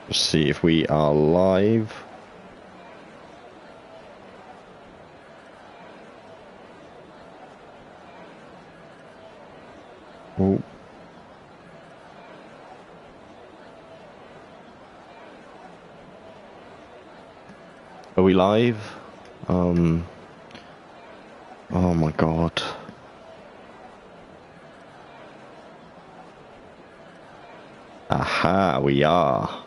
Let's see if we are live. Oh. Are we live? Oh my god. Aha, we are.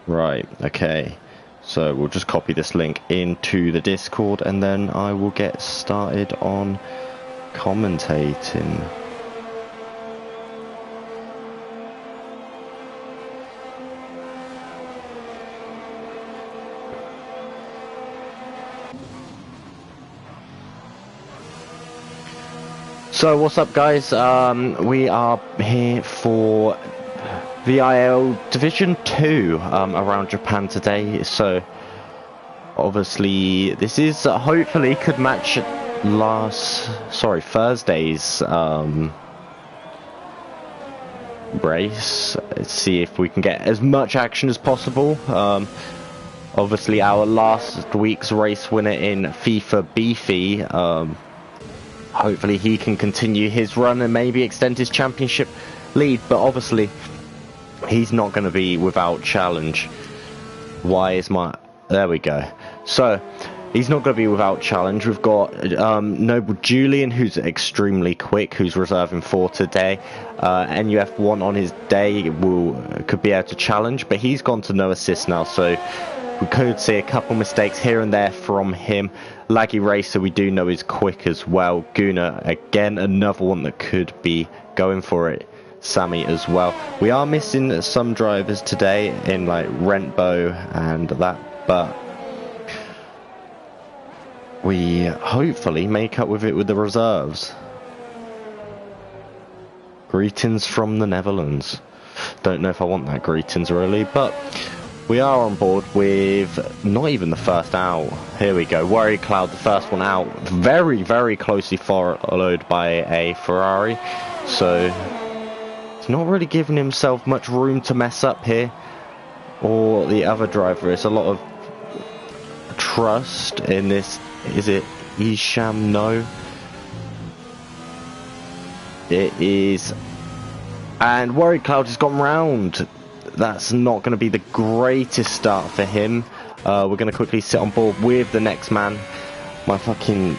Right, okay. So we'll just copy this link into the Discord and then I will get started on commentating. So what's up, guys? We are here for VIL Division 2 around Japan today. So obviously this is hopefully could match Thursday's race. Let's see if we can get as much action as possible. Obviously our last week's race winner in FIFA Beefy, hopefully he can continue his run and maybe extend his championship lead, but obviously he's not going to be without challenge. There we go. So he's not going to be without challenge. We've got Noble Julian, who's extremely quick, who's reserving for today. NUF1 on his day could be able to challenge, but he's gone to no assist now, so we could see a couple mistakes here and there from him. Laggy Racer, we do know, is quick as well. Guna, again, another one that could be going for it. Sammy as well. We are missing some drivers today in like Rentbo and that, but we hopefully make up with it with the reserves. Greetings from the Netherlands. Don't know if I want that greetings really, but we are on board with not even the first out. Here we go. Worry Cloud, the first one out. Very, very closely followed by a Ferrari. So he's not really giving himself much room to mess up here. Or the other driver. It's a lot of trust in this. Is it Isham? No. It is. And Worry Cloud has gone round. That's not going to be the greatest start for him. We're going to quickly sit on board with the next man. We're going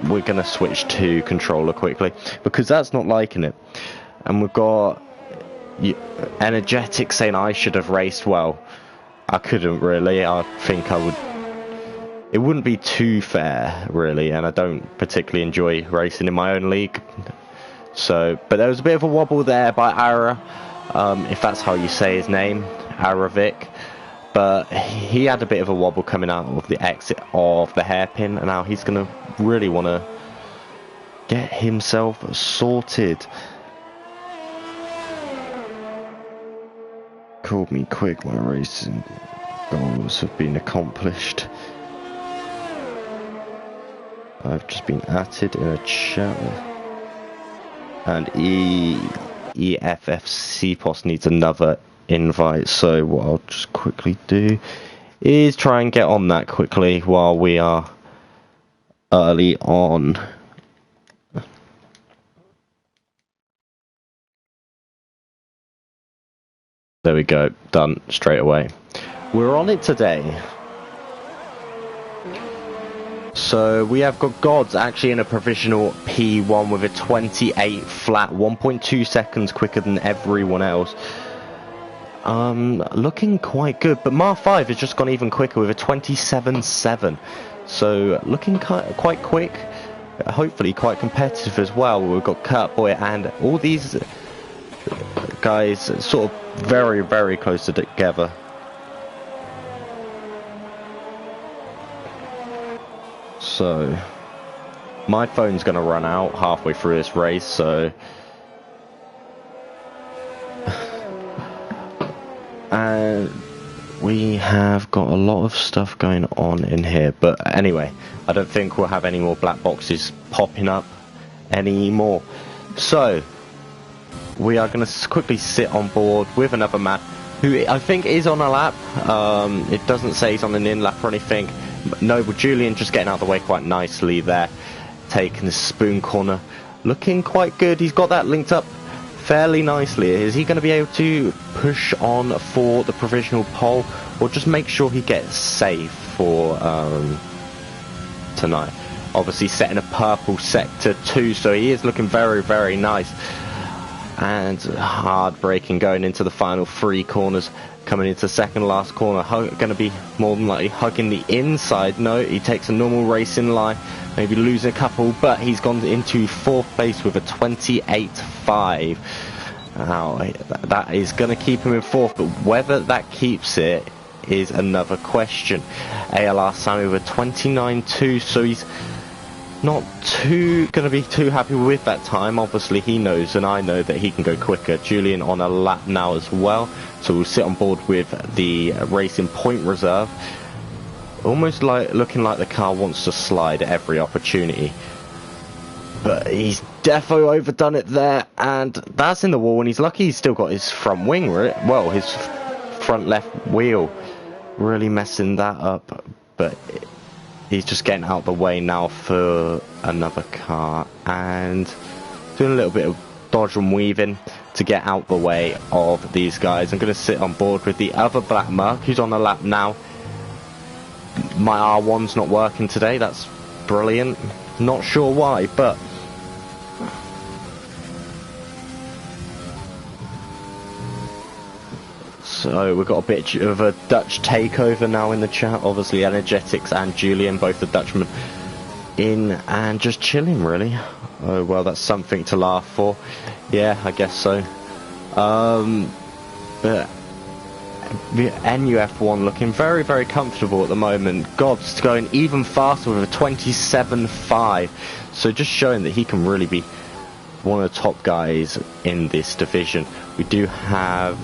to switch to controller quickly because that's not liking it. And we've got Energetic saying I should have raced well. I couldn't really. I think I would. It wouldn't be too fair really, and I don't particularly enjoy racing in my own league. So, but there was a bit of a wobble there by Ara. If that's how you say his name, Aravic. But he had a bit of a wobble coming out of the exit of the hairpin, and now he's going to really want to get himself sorted. Called me quick, my racing goals have been accomplished. I've just been added in a chat. And EFFC Post needs another invite, so what I'll just quickly do is try and get on that quickly while we are early on. There we go, done straight away. We're on it today. So we have got Gods actually in a provisional P1 with a 28 flat, 1.2 seconds quicker than everyone else. Looking quite good, but Mar 5 has just gone even quicker with a 27.7. So looking quite quick, hopefully quite competitive as well. We've got Kurt Boy and all these guys sort of very, very close together. So my phone's going to run out halfway through this race, so and we have got a lot of stuff going on in here, but anyway, I don't think we'll have any more black boxes popping up anymore. So we are going to quickly sit on board with another man. who I think is on a lap. It doesn't say he's on an in lap or anything. Noble Julian just getting out of the way quite nicely there, taking the spoon corner, looking quite good. He's got that linked up fairly nicely. Is he going to be able to push on for the provisional pole, or just make sure he gets safe for tonight? Obviously setting a purple sector 2, so he is looking very, very nice. And hard braking going into the final 3 corners. Coming into second last corner, going to be more than likely hugging the inside. No, he takes a normal racing line, maybe losing a couple, but he's gone into 4th place with a 28.5. Now, that is going to keep him in 4th, but whether that keeps it is another question. ALR Sammy with a 29.2, so he's not going to be too happy with that time. Obviously he knows, and I know, that he can go quicker. Julian on a lap now as well, so we'll sit on board with the Racing Point reserve. Almost like looking like the car wants to slide at every opportunity, but he's definitely overdone it there, and that's in the wall. And he's lucky he's still got his front wing, well, his front left wheel, really messing that up. But he's just getting out of the way now for another car and doing a little bit of dodge and weaving to get out the way of these guys. I'm going to sit on board with the other Black Merc, who's on the lap now. My R1's not working today. That's brilliant. Not sure why, but so we've got a bit of a Dutch takeover now in the chat. Obviously Energetics and Julian, both the Dutchmen, in and just chilling really. Oh well, that's something to laugh for. Yeah, I guess so. But the NUF1 looking very, very comfortable at the moment. Gobbs going even faster with a 27.5. So just showing that he can really be one of the top guys in this division. We do have,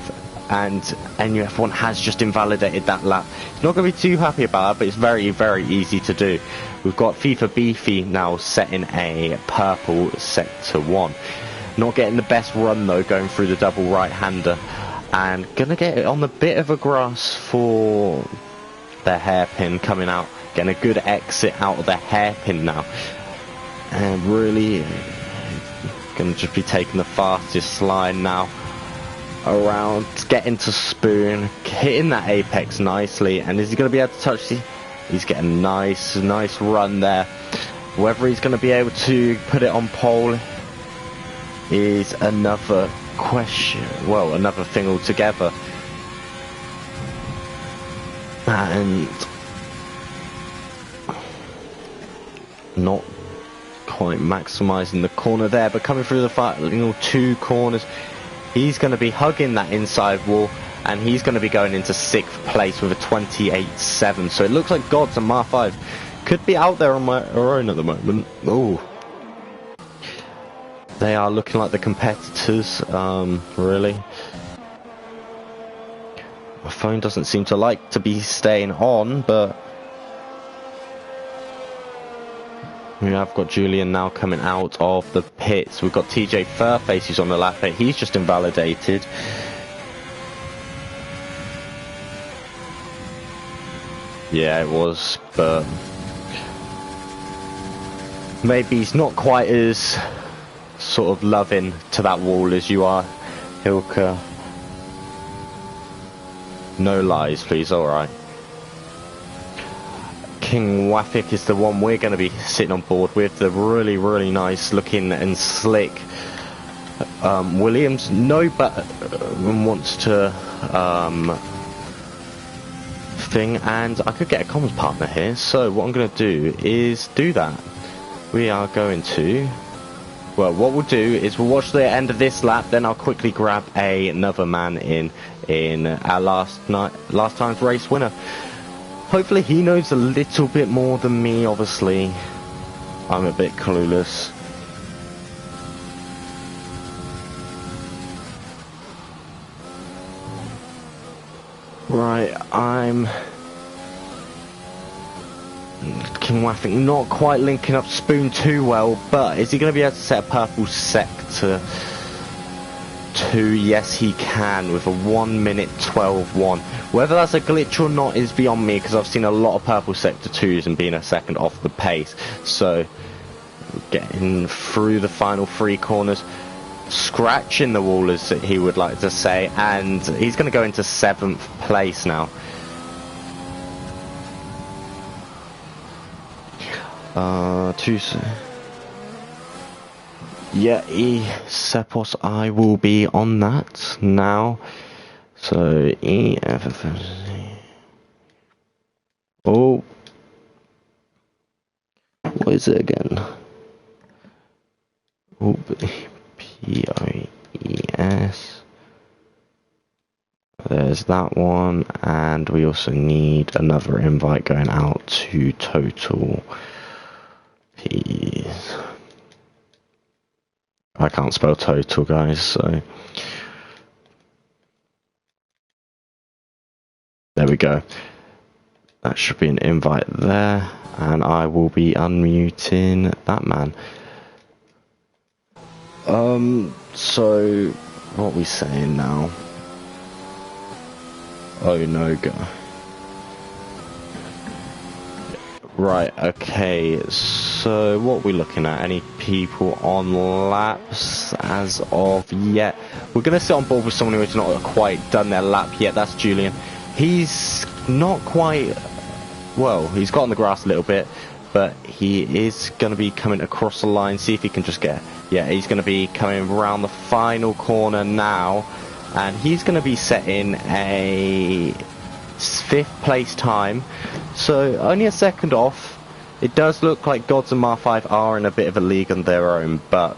and NUF1 has just invalidated that lap. He's not going to be too happy about it, but it's very, very easy to do. We've got FIFA Beefy now setting a purple sector 1. Not getting the best run though, going through the double right-hander, and gonna get it on the bit of a grass for their hairpin coming out. Getting a good exit out of the hairpin now, and really gonna just be taking the fastest line now around, getting to spoon, hitting that apex nicely. And is he going to be able to touch the... He's getting a nice run there. Whether he's going to be able to put it on pole is another question. Well, another thing altogether. And not quite maximising the corner there, but coming through the final 2 corners, he's going to be hugging that inside wall, and he's going to be going into 6th place with a 28.7. So it looks like Gods and Mar 5 could be out there on their own at the moment. Oh, they are looking like the competitors, really. My phone doesn't seem to like to be staying on, but we have got Julian now coming out of the pits. We've got TJ Furface who's on the lap, but he's just invalidated. Yeah, it was, but maybe he's not quite as sort of loving to that wall as you are, Hilka. No lies, please. Alright. King Wafik is the one we're going to be sitting on board with. The really, really nice looking and slick Williams. No, but wants to thing, and I could get a comms partner here. So what I'm going to do is do that. We are going to, well, what we'll do is we'll watch the end of this lap, then I'll quickly grab another man in our last time's race winner. Hopefully he knows a little bit more than me. Obviously I'm a bit clueless. Right, I'm King Waffing not quite linking up Spoon too well, but is he going to be able to set a purple sector 2? Yes, he can with a 1 minute 12.1. Whether that's a glitch or not is beyond me, because I've seen a lot of purple sector 2s and being a second off the pace. So, getting through the final 3 corners, scratching the wall as he would like to say, and he's going to go into 7th place now. Yeah, Sepos, I will be on that now. So, oh, what is it again? Oh, PIES. There's that one, and we also need another invite going out to Total. Peas. I can't spell total, guys, so there we go. That should be an invite there, and I will be unmuting that man. So what are we saying now? Oh no, go. Right, okay, so what are we looking at? Any people on laps as of yet? We're going to sit on board with someone who's not quite done their lap yet. That's Julian. He's not quite, well, he's got on the grass a little bit, but he is going to be coming across the line. See if he can just get, yeah, he's going to be coming around the final corner now, and he's going to be setting a 5th place time, so only a second off. It does look like Gods and Mar5 are in a bit of a league on their own, but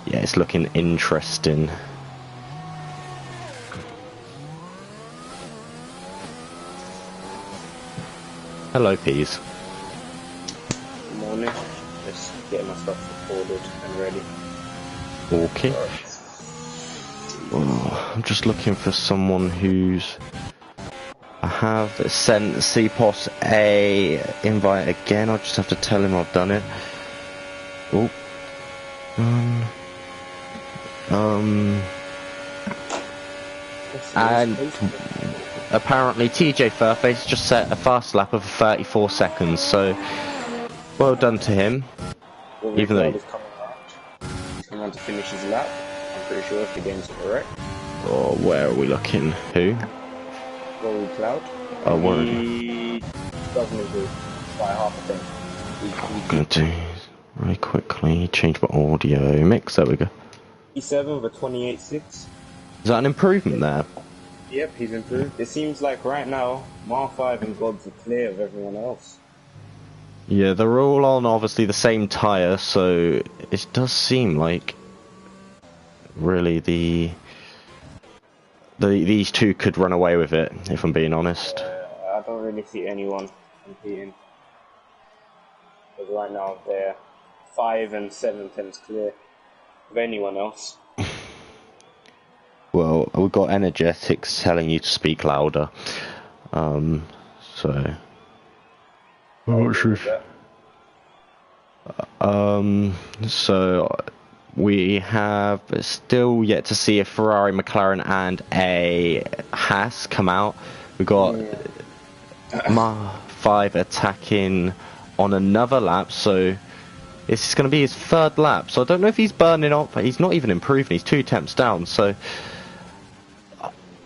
yeah, it's looking interesting. Hello, Peas. Good morning. Just getting my stuff recorded and ready. Okay. Well, I'm just looking for someone who's... I have sent Sepos a invite again. I'll just have to tell him I've done it. Oh. And apparently TJ Furface just set a fast lap of 34 seconds, so well done to him. Well, even though he's coming around to finish his lap, I'm pretty sure if the game's correct. Oh, where are we looking? Who? Rory Cloud. Oh, what? He doesn't improve by half a thing. I'm gonna do really quickly change my audio mix. There we go. E7 with a 28.6. Is that an improvement there? Yep, he's improved. It seems like right now, Mar5 and Gods are clear of everyone else. Yeah, they're all on obviously the same tyre, so it does seem like really these two could run away with it, if I'm being honest. I don't really see anyone competing. Because right now they're 5 and 7 tenths clear of anyone else. Well, we've got energetics telling you to speak louder. So... So we have still yet to see a Ferrari, McLaren and a Haas come out. We've got Mar5 attacking on another lap, so it's going to be his 3rd lap. So I don't know if he's burning up. He's not even improving. He's 2 tenths down. So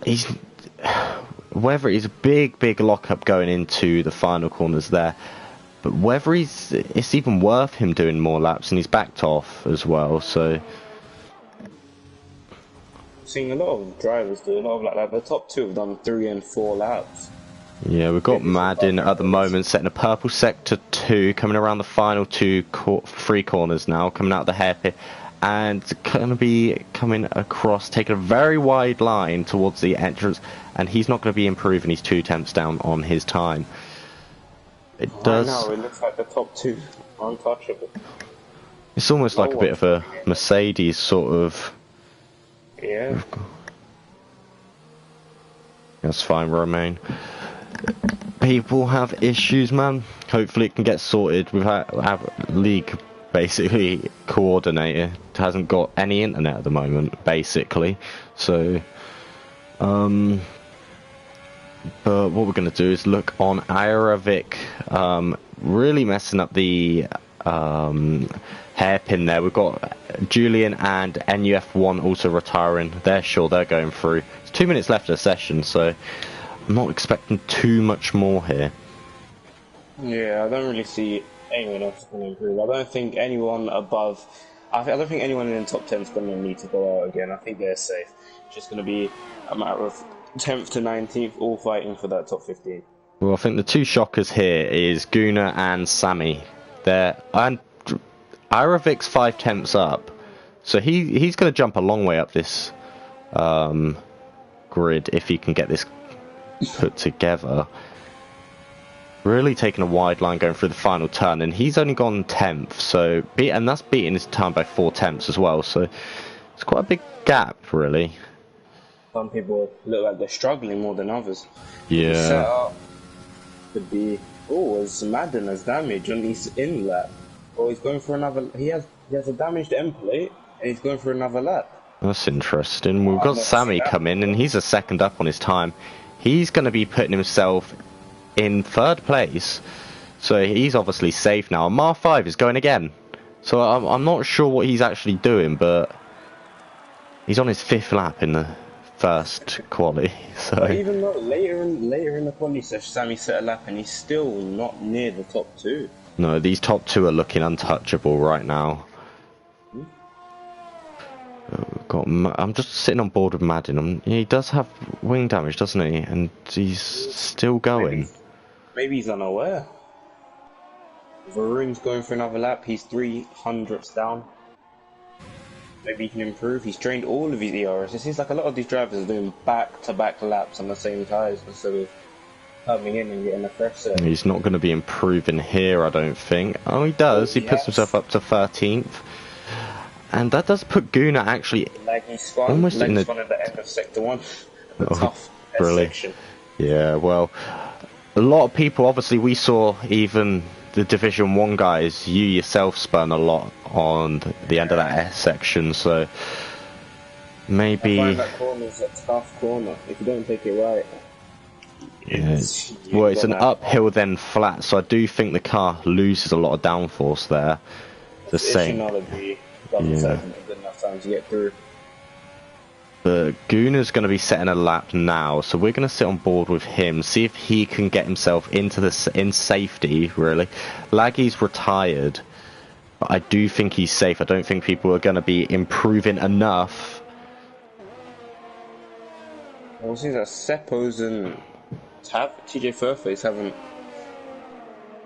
he's whether he's a big lockup going into the final corners there. But whether it's even worth him doing more laps, and he's backed off as well, so... Seeing a lot of drivers do a lot of like the top 2 have done 3 and 4 laps. Yeah, we've got Madden at the moment setting a purple sector 2, coming around the final 3 corners now, coming out of the hairpin, and going to be coming across, taking a very wide line towards the entrance, and he's not going to be improving. He's 2 tenths down on his time. It does. Right now, it looks like the top 2 are untouchable. It's almost like a bit of a Mercedes sort of. Yeah. That's fine, Romain. People have issues, man. Hopefully, it can get sorted. We've have league basically coordinator. Hasn't got any internet at the moment, basically. So, but what we're going to do is look on Aerovic, really messing up the hairpin there. We've got Julian and NUF1 also retiring. They're sure they're going through. It's 2 minutes left of the session, so I'm not expecting too much more here. Yeah, I don't really see anyone else going to improve. I don't think anyone above... I don't think anyone in the top 10 is going to need to go out again. I think they're safe. It's just going to be a matter of 10th to 19th, all fighting for that top 15. Well, I think the two shockers here is Guna and Sammy. And Aerovic's 5/10ths up, so he's going to jump a long way up this grid if he can get this put together. Really taking a wide line going through the final turn, and he's only gone 10th, so and that's beating his time by 4/10ths as well. So it's quite a big gap, really. Some people look like they're struggling more than others. Yeah. The setup could be, as Madden has damage on his in lap. Or he's going for another. He has a damaged end plate, and he's going for another lap. That's interesting. We've got Sammy come in, and he's a second up on his time. He's going to be putting himself in 3rd place, so he's obviously safe now. Mar 5 is going again, so I'm not sure what he's actually doing, but he's on his 5th lap in the first quali. So but even though later in the quali session, Sammy set a lap, and he's still not near the top 2. No, these top 2 are looking untouchable right now. I'm just sitting on board with Madden. He does have wing damage, doesn't he? And he's still going. Maybe he's unaware. Varun's going for another lap. He's 300ths down. Maybe he can improve. He's drained all of his ERS. It seems like a lot of these drivers are doing back-to-back laps on the same tyres instead of coming in and getting a fresh set. He's not going to be improving here, I don't think. Oh, he does. He puts himself up to 13th. And that does put Guna actually almost in the end of Sector 1. Tough section. Yeah, well, a lot of people, obviously, we saw even the Division 1 guys, you yourself spun a lot on the end of that S section, so maybe... I find that corner's a tough corner, if you don't take it right. Yeah. Well, it's an uphill then flat, so I do think the car loses a lot of downforce there. The same. Doesn't take him a good enough time to get through. But Guna's going to be setting a lap now, so we're going to sit on board with him, see if he can get himself into in safety, really. Laggy's retired, but I do think he's safe. I don't think people are going to be improving enough. Well, it seems that Seppo's and TJ Furface haven't...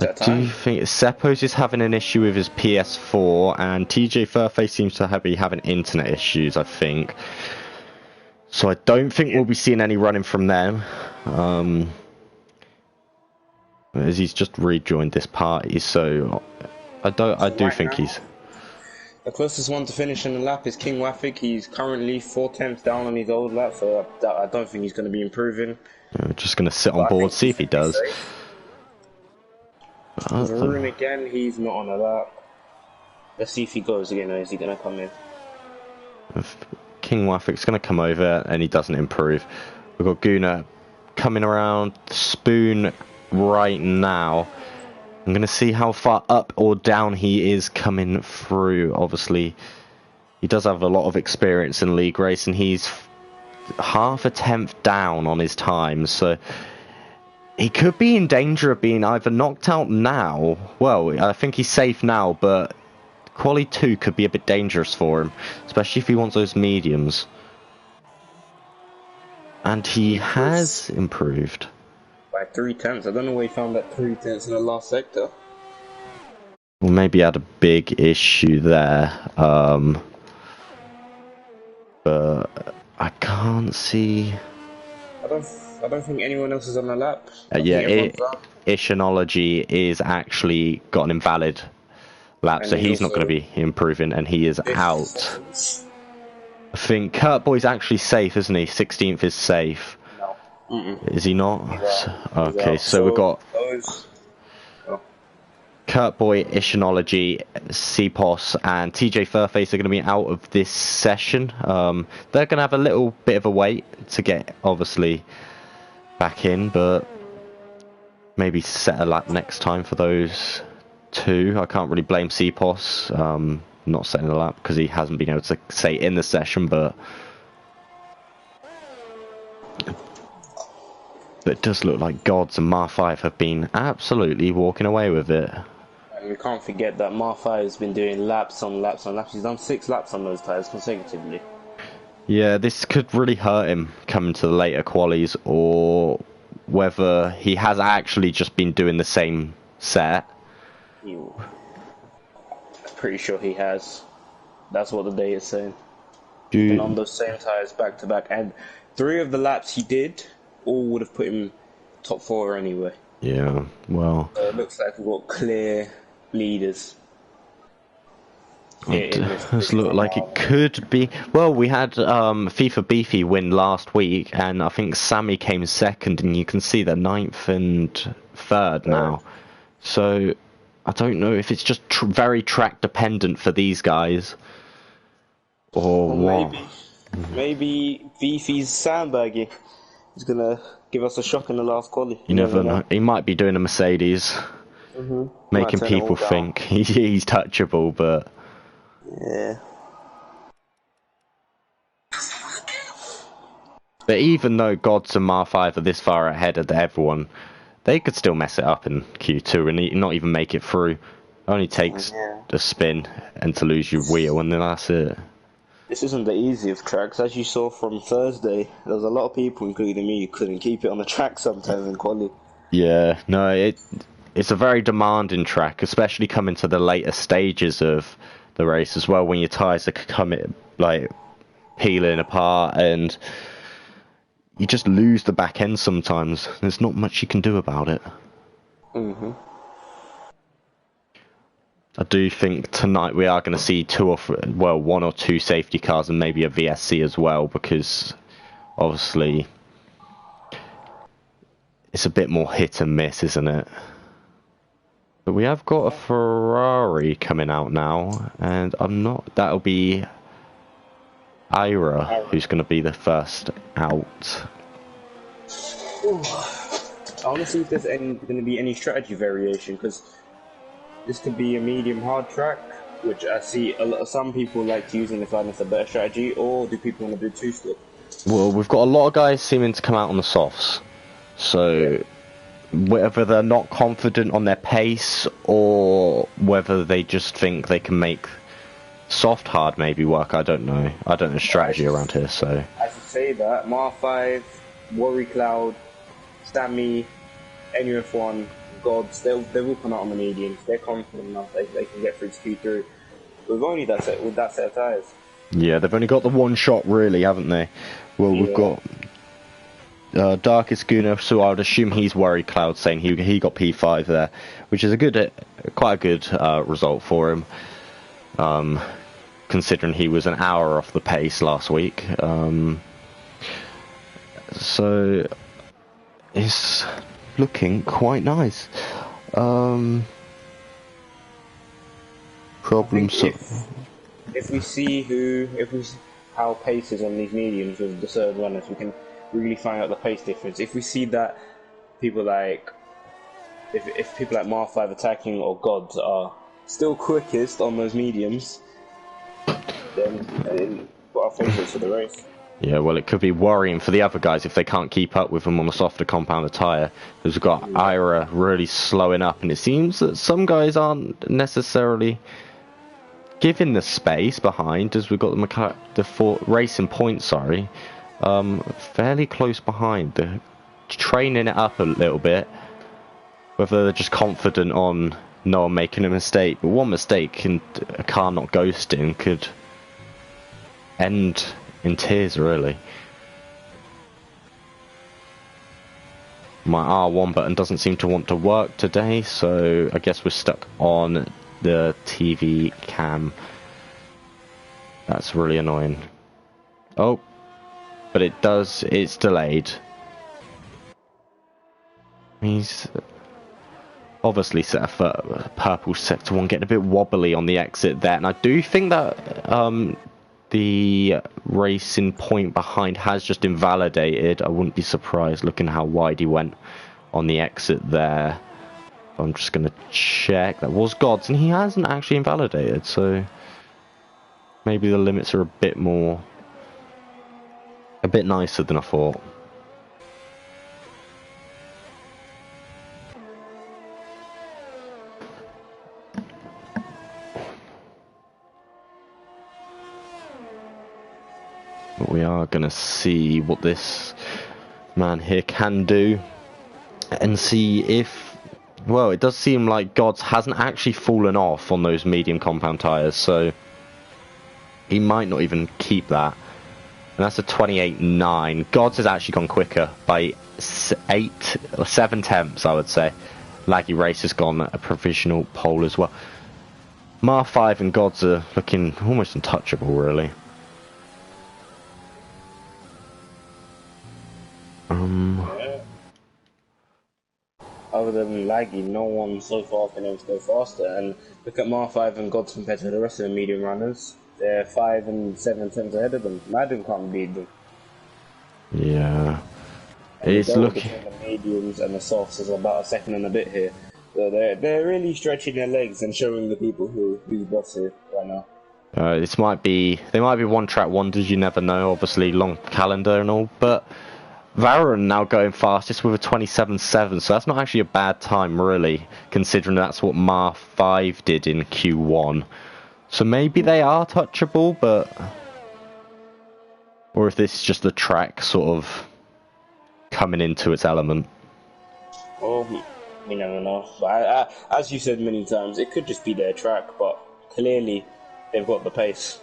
I do think Seppo's is having an issue with his PS4, and TJ Furface seems to be having internet issues, I think. So I don't think we'll be seeing any running from them. As he's just rejoined this party, so I do think he's... The closest one to finish in the lap is King Wafik. He's currently 4/10ths down on his old lap, so I don't think he's going to be improving. We're just going to sit on board, see if he does. Varun again, he's not on a lap. Let's see if he goes again, or is he going to come in? King Wafik's going to come over, and he doesn't improve. We've got Guna coming around, Spoon right now. I'm going to see how far up or down he is coming through. Obviously, he does have a lot of experience in league race, and he's half a 10th down on his time, so... He could be in danger of being either knocked out now. Well, I think he's safe now, but Quali 2 could be a bit dangerous for him, especially if he wants those mediums. And he has improved. By 3/10ths. I don't know where he found that 3/10ths in the last sector. Well, maybe he had a big issue there. But I can't see... I don't think anyone else is on the lap. Yeah, Ishinology is actually got an invalid lap, so he's not going to be improving, and he is out. I think Kurt Boy's actually safe, isn't he? 16th is safe. No. Is he not? Okay, so we've got Kurt Boy, Ishinology, CPOS, and TJ Furface are going to be out of this session. They're going to have a little bit of a wait to get, obviously, back in, but maybe set a lap next time for those two. I can't really blame CPOS not setting a lap because he hasn't been able to say in the session, but it does look like Gods and Mar 5 have been absolutely walking away with it. And we can't forget that Mar 5 has been doing laps on laps on laps. He's done 6 laps on those tyres consecutively. Yeah, this could really hurt him coming to the later qualies, or whether he has actually just been doing the same set. Pretty sure he has. That's what the data is saying. Been on those same tyres back to back, and 3 of the laps he did all would have put him top 4 anyway. Yeah, well. So it looks like we've got clear leaders. It does look like it could be. Well, we had FIFA Beefy win last week, and I think Sammy came second, and you can see they're 9th and 3rd now. So I don't know if it's just very track dependent for these guys, or what. Maybe Beefy's sandbagging. He's gonna give us a shock in the last quali. You never know. He might be doing a Mercedes, making people think he's touchable, but. Yeah. But even though Gods and Mar 5 are this far ahead of everyone, they could still mess it up in Q2 and not even make it through. It only takes a spin and to lose your wheel, and then that's it. This isn't the easiest tracks. As you saw from Thursday, there was a lot of people, including me, who couldn't keep it on the track sometimes in quali. Yeah, no, it's a very demanding track, especially coming to the later stages of the race as well, when your tyres are coming, like, peeling apart, and you just lose the back end sometimes. There's not much you can do about it. I do think tonight we are going to see 1 or 2 safety cars and maybe a VSC as well, because obviously it's a bit more hit and miss, isn't it? But we have got a Ferrari coming out now, and that'll be Ira who's going to be the first out. I want to see if there's going to be any strategy variation, because this could be a medium hard track, which I see some people like using if it's a better strategy, or do people want to do 2-slip? Well, we've got a lot of guys seeming to come out on the softs, so whether they're not confident on their pace, or whether they just think they can make soft hard maybe work, I don't know. I don't know strategy around here, so. I should say that Mar 5, Worry Cloud, Sammy, NUF1, Gods, they will come out on the mediums. They're confident enough they can get through to Q3 with only that set of tyres. Yeah, they've only got the one shot really, haven't they? Well, we've got Darkest Guna, so I would assume he's Worry Cloud, saying he got P5 there, which is quite a good result for him, considering he was an hour off the pace last week. So it's looking quite nice. If we see how pace is on these mediums with the third runners, we can really find out the pace difference. If we see that people like if people like Mar 5 attacking or Gods are still quickest on those mediums, then we've got our favourites for the race. Yeah, well, it could be worrying for the other guys if they can't keep up with them on a softer compounded tyre. Because we've got Ira really slowing up, and it seems that some guys aren't necessarily giving the space behind, as we've got the racing points, fairly close behind. They're training it up a little bit, whether they're just confident on no one making a mistake. But one mistake in a car not ghosting could end in tears, really. My R1 button doesn't seem to want to work today, so I guess we're stuck on the TV cam. That's really annoying. Oh, but it's delayed. obviously set for purple sector 1, getting a bit wobbly on the exit there, and I do think that the racing point behind has just invalidated. I wouldn't be surprised looking how wide he went on the exit there. I'm just going to check. That was Gods, and he hasn't actually invalidated, so maybe the limits are a bit nicer than I thought. But we are going to see what this man here can do and see if, well, it does seem like Gods hasn't actually fallen off on those medium compound tyres, so he might not even keep that. And that's a 28.9. Gods has actually gone quicker by 8 or 7 tenths, I would say. Laggy Race has gone a provisional pole as well. Mar 5 and Gods are looking almost untouchable, really. Other than Laggy, no one so far has been able to go faster. And look at Mar 5 and Gods compared to the rest of the medium runners. They're 5 and 7 tenths ahead of them. Madden can't beat them. Yeah. And It's looking... between the mediums and the softs is about a second and a bit here. So they're really stretching their legs and showing the people who's boss here right now. They might be one-track wonders, you never know, obviously long calendar and all, but Varron now going fastest with a 27.7, so that's not actually a bad time, really, considering that's what Mar 5 did in Q1. So maybe they are touchable, but... or if this is just the track sort of coming into its element. Well, we never know. But as you said many times, it could just be their track, but clearly they've got the pace.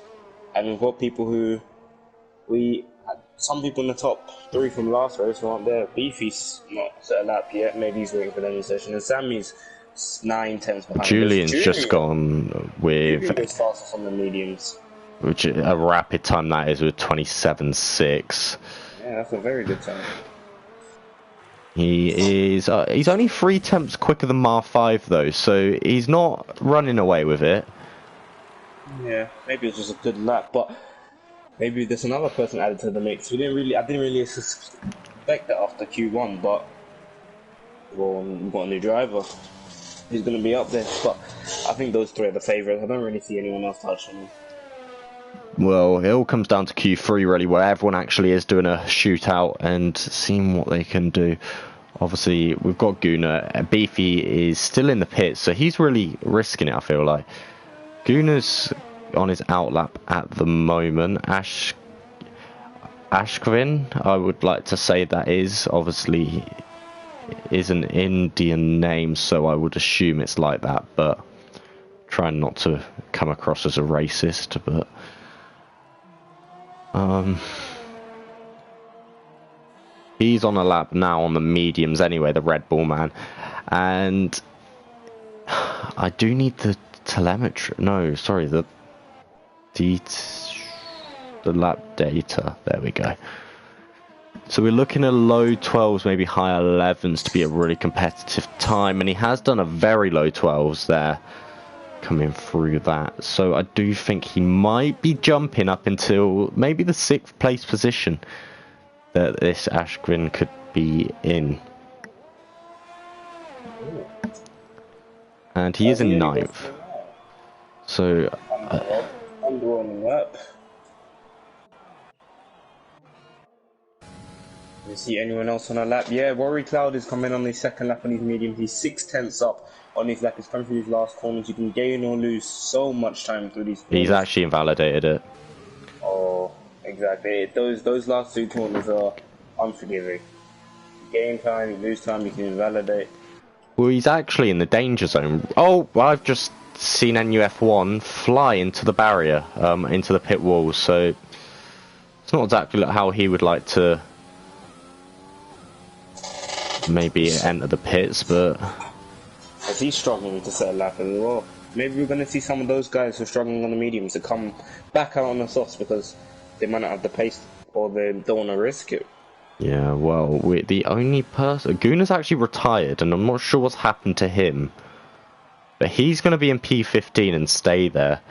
And we've got people who... some people in the top 3 from last race aren't there. Beefy's not set a lap yet. Maybe he's waiting for the end session. And Sammy's 9 tenths behind. Julian's just gone with... Julian goes fastest on the mediums. Which a rapid time that is with 27.6. Yeah, that's a very good time. He is... he's only 3 tenths quicker than Mar 5 though, so he's not running away with it. Yeah, maybe it was just a good lap, but... maybe there's another person added to the mix. I didn't really suspect that after Q1, but well, we've got a new driver. He's going to be up there, but I think those 3 are the favourites. I don't really see anyone else touching him. Well, it all comes down to Q3 really, where everyone actually is doing a shootout and seeing what they can do. Obviously, we've got Gunnar. Beefy is still in the pits, so he's really risking it, I feel like. Gunnar's on his outlap at the moment. Ashkvin, I would like to say that is obviously is an Indian name, so I would assume it's like that, but trying not to come across as a racist, but he's on a lap now on the mediums anyway, the Red Bull man, and I do need the telemetry, no, sorry, the lap data. There we go. So we're looking at low 12s, maybe high 11s to be a really competitive time, and he has done a very low 12s there coming through that. So I do think he might be jumping up until maybe the 6th place position that this Ashgren could be in. And he is in 9th. So underwhelming lap. Do you see anyone else on a lap? Yeah, Rory Cloud is coming on the 2nd lap on his medium. He's 6 tenths up on his lap. He's coming through these last corners. You can gain or lose so much time through these corners. He's actually invalidated it. Oh, exactly. Those last 2 corners are unforgiving. You gain time, you lose time, you can invalidate. Well, he's actually in the danger zone. Oh, I've just seen NUF1 fly into the barrier, into the pit walls, so it's not exactly how he would like to maybe enter the pits, but... As he's struggling to set a lap as well. Maybe we're going to see some of those guys who are struggling on the mediums to come back out on the softs because they might not have the pace or they don't want to risk it. Yeah, well, we're the only person. Guna's actually retired, and I'm not sure what's happened to him. But he's going to be in P15 and stay there.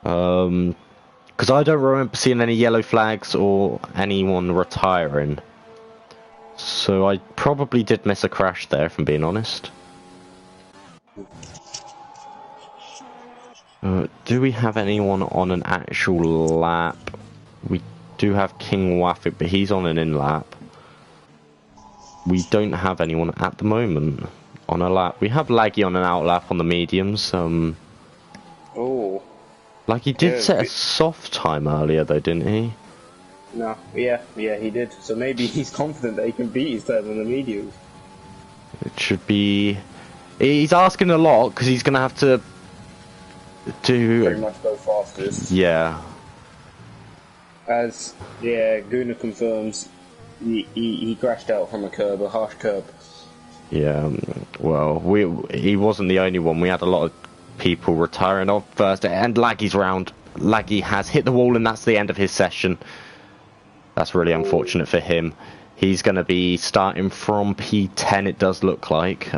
Because I don't remember seeing any yellow flags or anyone retiring. So I probably did miss a crash there, if I'm being honest. Do we have anyone on an actual lap? We do have King Waffik, but he's on an in-lap. We don't have anyone at the moment on a lap. We have Laggy on an out-lap on the mediums. Oh. Laggy did set a soft time earlier, though, didn't he? No, yeah, he did. So maybe he's confident that he can beat his time on the mediums. It should be... He's asking a lot, because he's going to have to do... Pretty much go fastest. Yeah. As, Guna confirms, he crashed out from a curb, a harsh curb. Yeah, well, he wasn't the only one. We had a lot of people retiring off first, and Laggy's round. Laggy has hit the wall, and that's the end of his session. That's really unfortunate for him. He's going to be starting from P10, it does look like,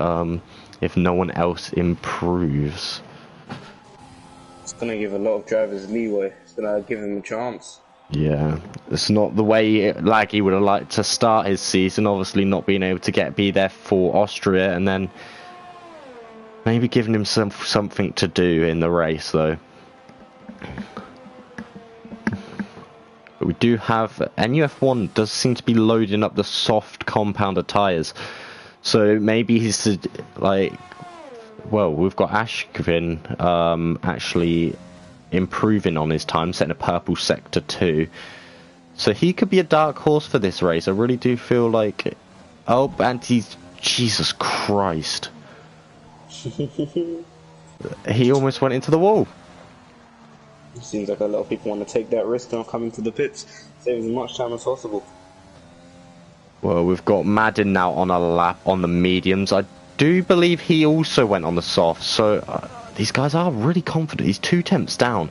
if no one else improves. It's going to give a lot of drivers leeway. It's going to give him a chance. Yeah, it's not the way Laggy would have liked to start his season, obviously not being able to be there for Austria, and then maybe giving him something to do in the race, though. But we do have... NUF1 does seem to be loading up the soft compounder tyres. So maybe he's like... Well, we've got Ashkvin actually improving on his time, setting a purple sector 2. So he could be a dark horse for this race. I really do feel like... Oh, and he's... Jesus Christ. He almost went into the wall. It seems like a lot of people want to take that risk and come into the pits, save as much time as possible. Well, we've got Madden now on a lap on the mediums. I do believe he also went on the softs, so these guys are really confident. He's 2 tenths down.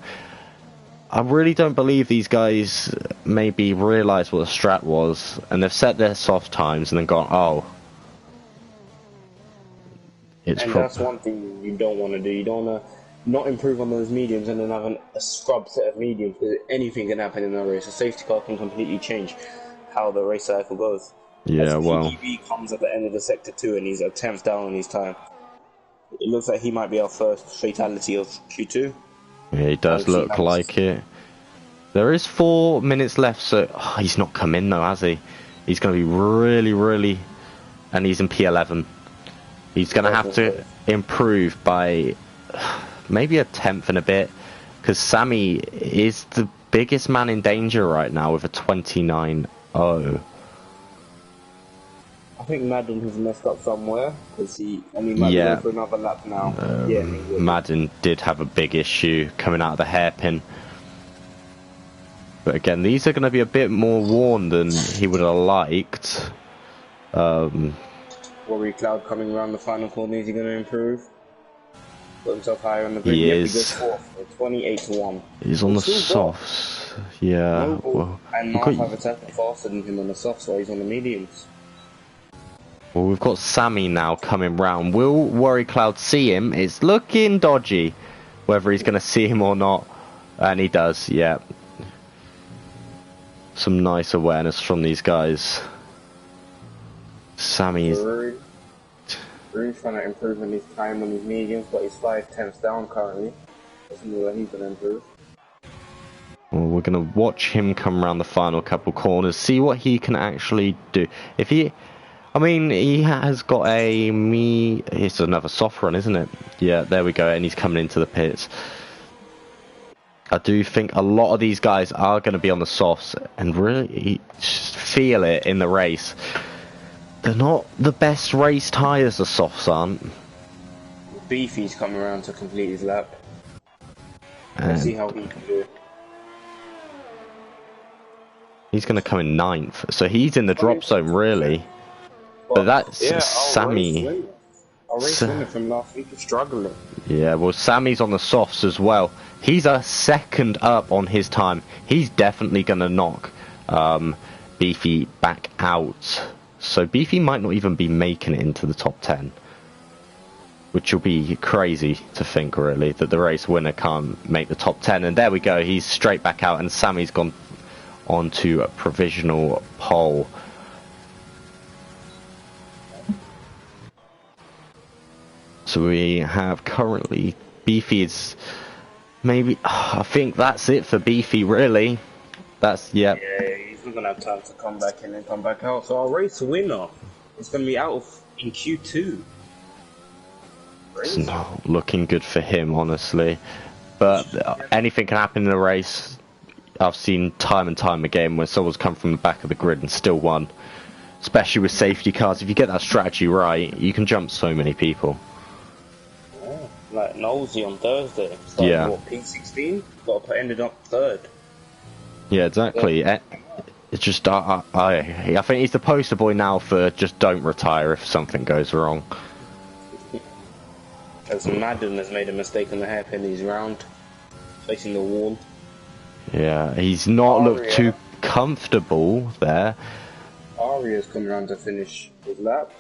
I really don't believe these guys maybe realised what the strat was, and they've set their soft times and then gone, oh. That's one thing you don't want to do. You don't want to not improve on those mediums and then have a scrub set of mediums, because anything can happen in a race. A safety car can completely change how the race cycle goes. Yeah, well... PPV comes at the end of the sector 2 and he's a tenth down on his time. It looks like he might be our first fatality of Q2. Yeah, he does look like it. There is 4 minutes left, so... Oh, he's not come in though, has he? He's going to be really, really... And he's in P11. He's going to have to improve by maybe a tenth and a bit, because Sammy is the biggest man in danger right now with a 29.0. I think Madden has messed up somewhere, because Madden went for another lap now. Madden did have a big issue coming out of the hairpin. But again, these are going to be a bit more worn than he would have liked. Worry Cloud coming around the final corner, is he going to improve? Put himself higher on the grid. He is. He goes fourth, 28-1. He's on the softs. Yeah. Well, and Mark have attacked faster than him on the softs while he's on the mediums. Well, we've got Sammy now coming round. Will Worry Cloud see him? It's looking dodgy, whether he's going to see him or not. And he does, yeah. Some nice awareness from these guys. Sammy's... Rune's trying to improve on his time on his mediums, but he's 5 tenths down currently. Doesn't know where he's going to improve. Well, we're going to watch him come around the final couple corners, see what he can actually do. If he... I mean, he has got it's another soft run, isn't it? Yeah, there we go, and he's coming into the pits. I do think a lot of these guys are going to be on the softs and really feel it in the race. They're not the best race tyres, the softs aren't. Beefy's coming around to complete his lap. Let's see how he can do. He's going to come in 9th, so he's in the drop zone, really. But that's Sammy. Our race winner from last week is struggling. Yeah, well, Sammy's on the softs as well. He's a second up on his time. He's definitely going to knock Beefy back out. So Beefy might not even be making it into the top 10. Which will be crazy to think, really, that the race winner can't make the top 10. And there we go, he's straight back out, and Sammy's gone on to a provisional pole. So we have currently Beefy is maybe. I think that's it for Beefy, really. That's Yeah, he's not gonna have time to come back in and come back out. So our race winner is gonna be out in Q2. It's not looking good for him, honestly. But anything can happen in a race. I've seen time and time again when someone's come from the back of the grid and still won. Especially with safety cars. If you get that strategy right, you can jump so many people. Yeah, like Nosey on Thursday. Started, yeah. What, P16? Ended up third. Yeah, exactly. Yeah. It's just, I think he's the poster boy now for just don't retire if something goes wrong. As Madden has made a mistake on the hairpin, he's round, facing the wall. Yeah, he's not looked too comfortable there. Aria's coming around to finish his lap.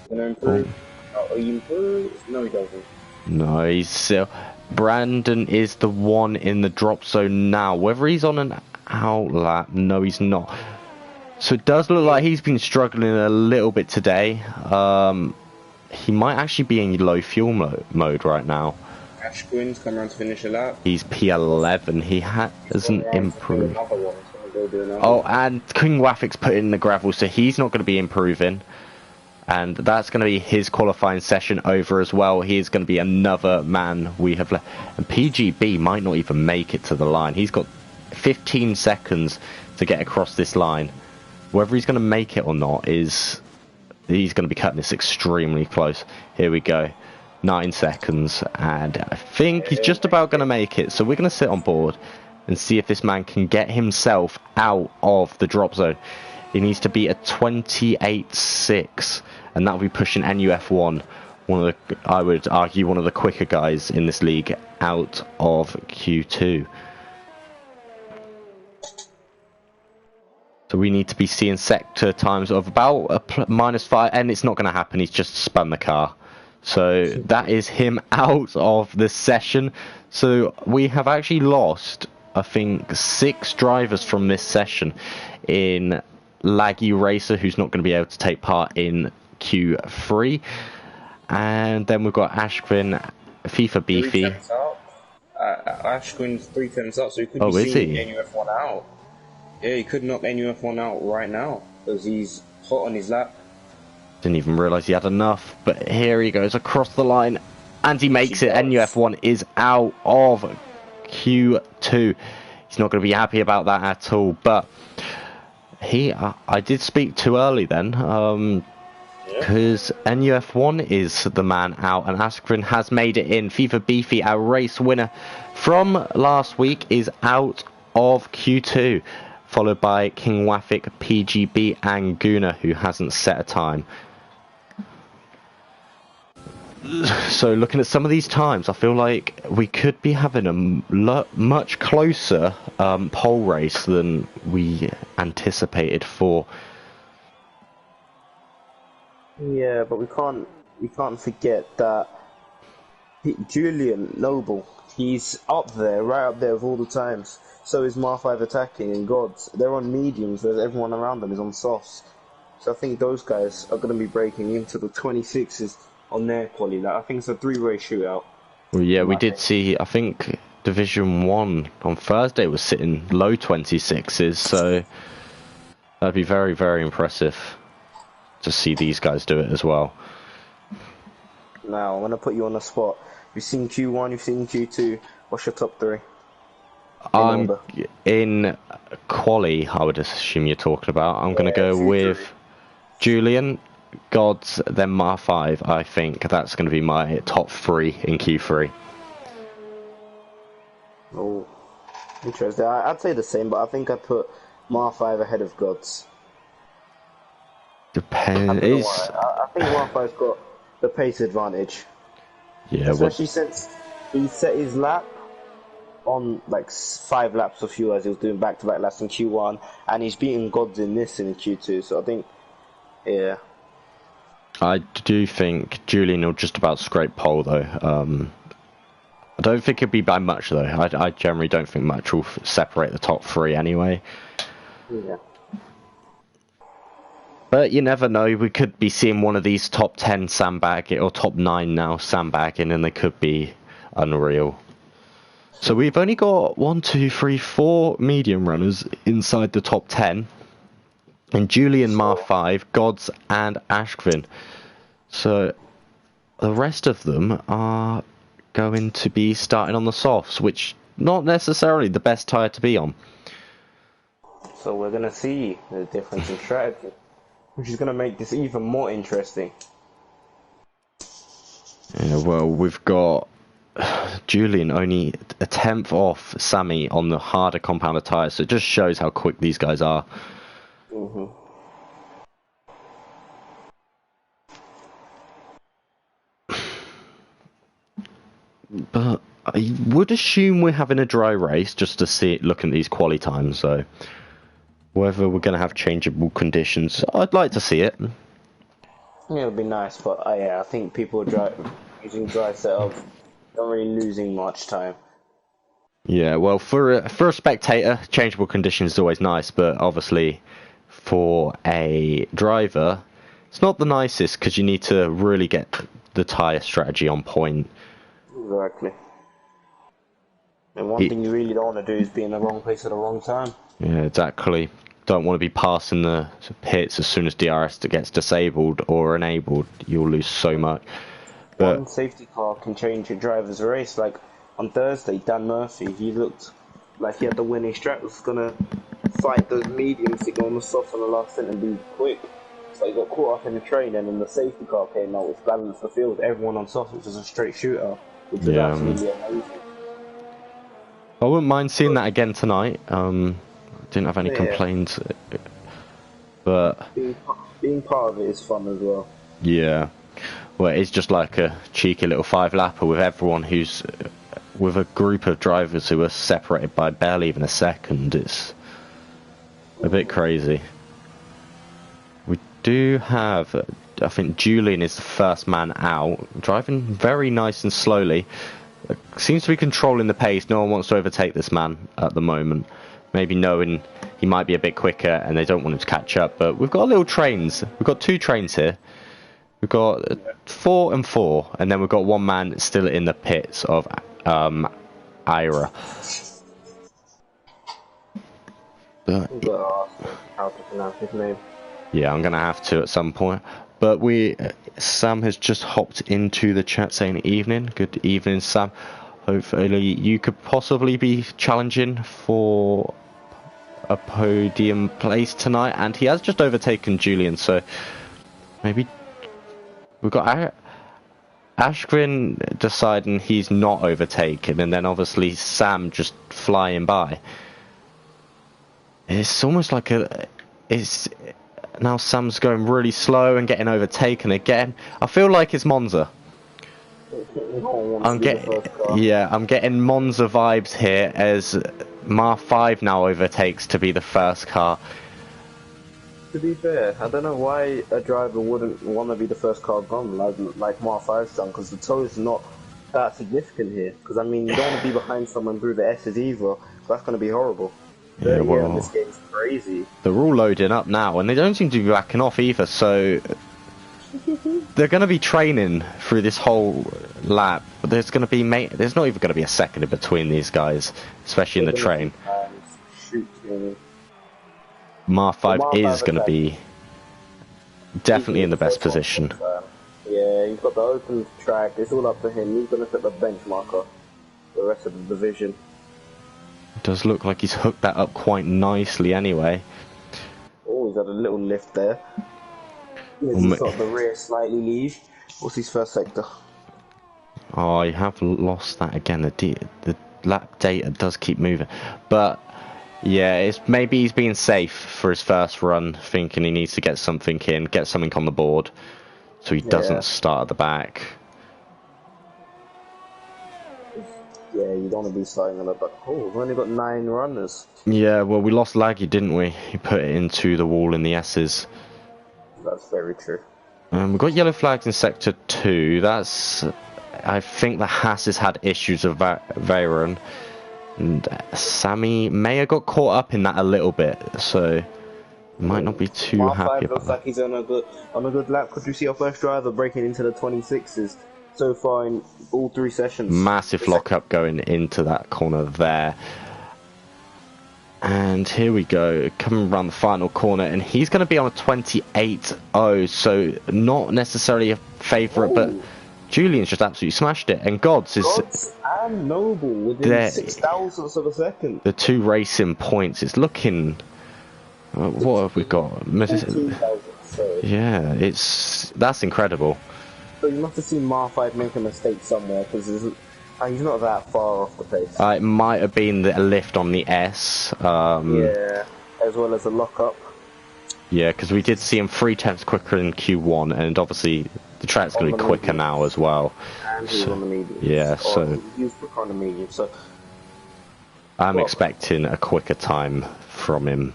Gonna improve. Oh, he improves? No, he doesn't. No, he's still. Brandon is the one in the drop zone now. Whether he's on an out lap, no, he's not. So it does look like he's been struggling a little bit today. He might actually be in low fuel mode right now. Ash Quinn's come around to finish a lap. He's P11. He hasn't improved. Oh, and King Waffick's put in the gravel, so he's not going to be improving. And that's going to be his qualifying session over as well. He's going to be another man we have left. And PGB might not even make it to the line. He's got 15 seconds to get across this line. Whether he's going to make it or not is... He's going to be cutting this extremely close. Here we go. 9 seconds. And I think he's just about going to make it. So we're going to sit on board and see if this man can get himself out of the drop zone. He needs to be at 28.6. And that'll be pushing NUF1. One of the, I would argue, one of the quicker guys in this league out of Q2. So we need to be seeing sector times of about a -5, and it's not going to happen. He's just spun the car. So that is him out of the session. So we have actually lost, I think, 6 drivers from this session in Laggy Racer, who's not going to be able to take part in Q3. And then we've got Ashquin, FIFA Beefy. Ashquin's 3 tenths up, so he could be seeing NUF1 out. Yeah, he could knock NUF1 out right now, because he's hot on his lap. Didn't even realise he had enough, but here he goes across the line, and he makes it. NUF1 is out of Q2. He's not going to be happy about that at all, but I did speak too early then, because NUF1 is the man out, and Askren has made it in. FIFA Beefy, our race winner from last week, is out of Q2. Followed by King Waffick, PGB, and Guna, who hasn't set a time. So looking at some of these times, I feel like we could be having a much closer pole race than we anticipated for. Yeah, but we can't forget that Julian Noble, he's up there, right up there with all the times. So is Mar5 attacking and Gods. They're on mediums, whereas everyone around them is on softs. So I think those guys are going to be breaking into the 26s on their quality. Like, I think it's a 3-way shootout. Well, yeah, we did see, I think, Division 1 on Thursday was sitting low 26s, so that'd be very, very impressive to see these guys do it as well. Now, I'm going to put you on the spot. You've seen Q1, you've seen Q2. What's your top 3? I'm in quali, I would assume you're talking about. I'm going to go with Julian, Gods, then Mar5. I think that's going to be my top 3 in Q3. Oh, interesting. I'd say the same, but I think I'd put Mar5 ahead of Gods. Depends. I think Mar5's got the pace advantage. Yeah, especially since he set his lap on like 5 laps of fuel as he was doing back-to-back laps in Q1, and he's beating gods in this in Q2. So I think, yeah. I do think Julian will just about scrape pole though. I don't think it'd be by much though. I generally don't think much will separate the top three anyway. Yeah. But you never know. We could be seeing one of these top 10 sandbagging, or top 9 now sandbagging, and they could be unreal. So we've only got 1, 2, 3, 4 medium runners inside the top 10. And Julian, Mar5, Gods, and Ashvin. So the rest of them are going to be starting on the softs, which not necessarily the best tyre to be on. So we're going to see the difference in strategy, which is going to make this even more interesting. Yeah, well, we've got Julian only a 10th off Sammy on the harder compounder tyres, so it just shows how quick these guys are. Mm-hmm. But I would assume we're having a dry race just to see it, looking at these quali times, so whether we're going to have changeable conditions, I'd like to see it. Yeah, it'll be nice, but yeah, I think people using dry setups don't really losing much time. Yeah, well, for a spectator, changeable conditions is always nice, but obviously for a driver, it's not the nicest because you need to really get the tyre strategy on point. Exactly. And one thing you really don't want to do is be in the wrong place at the wrong time. Yeah, exactly. Don't want to be passing the pits as soon as DRS gets disabled or enabled. You'll lose so much. But one safety car can change your driver's race. Like on Thursday, Dan Murphy, he looked like he had the winning strat, was gonna fight those medium signal on the soft on the last stint and be quick. So he got caught up in the train, and then the safety car came out, which balanced the field. Everyone on soft, which was a straight shooter, which was absolutely amazing. I wouldn't mind seeing that again tonight. Didn't have any complaints, but being part of it is fun as well. Yeah, well, it's just like a cheeky little 5-lapper with everyone who's with a group of drivers who are separated by barely even a second. It's a bit crazy. We do have, I think Julian is the first man out, driving very nice and slowly. Seems to be controlling the pace. No one wants to overtake this man at the moment. Maybe knowing he might be a bit quicker and they don't want him to catch up. But we've got little trains. We've got 2 trains here. We've got 4 and 4, and then we've got 1 man still in the pits of Ira. But, how to pronounce his name. Yeah, I'm gonna have to at some point. But Sam has just hopped into the chat saying evening. Good evening, Sam. Hopefully you could possibly be challenging for a podium place tonight, and he has just overtaken Julian, so maybe we've got Ashgren deciding he's not overtaken, and then obviously Sam just flying by. It's almost like now Sam's going really slow and getting overtaken again. I feel like it's Monza. I'm getting Monza vibes here as Mar5 now overtakes to be the first car. To be fair, I don't know why a driver wouldn't want to be the first car gone like Mar5's done, because the tow is not that significant here. Because I mean, you don't want to be behind someone through the S's either. That's going to be horrible. Yeah, well, this game's crazy. They're all loading up now, and they don't seem to be backing off either, so they're going to be training through this whole lap. But there's not even going to be a second in between these guys, especially in the train. Mar5 is going to be definitely in the best position. Yeah, he's got the open track. It's all up to him. He's going to set the benchmarker for the rest of the division. It does look like he's hooked that up quite nicely anyway. Oh, he's had a little lift there. He's got the rear slightly leave. What's his first sector? Oh, I have lost that again. The lap data does keep moving. But yeah, maybe he's being safe for his first run, thinking he needs to get something in, get something on the board, so he doesn't start at the back. Yeah, you don't want to be starting on a but oh, we've only got 9 runners. Yeah, well, we lost Laggy, didn't we? He put it into the wall in the S's. That's very true. We've got yellow flags in Sector 2. That's... I think the Haas has had issues with Veyron. And Sammy may have got caught up in that a little bit, so... Might not be too Mar happy 5 about looks that. like he's on a good lap. Could you see our first driver breaking into the 26s so far in all 3 sessions? Massive lockup going into that corner there. And here we go, coming around the final corner, and he's going to be on a 28.0, so not necessarily a favourite, but Julian's just absolutely smashed it. And Gods and Noble within 6 thousandths of a second. The 2 racing points, it's looking... what have we got? 14,000, yeah, that's incredible. So you must have seen Mar 5 make a mistake somewhere, because he's not that far off the pace. It might have been a lift on the S. Yeah, as well as a lockup. Yeah, because we did see him 3 tenths quicker in Q1, and obviously the track's going to be quicker now as well. And he's on the medium. Yeah, so... He was quicker on the medium, so... I'm expecting a quicker time from him.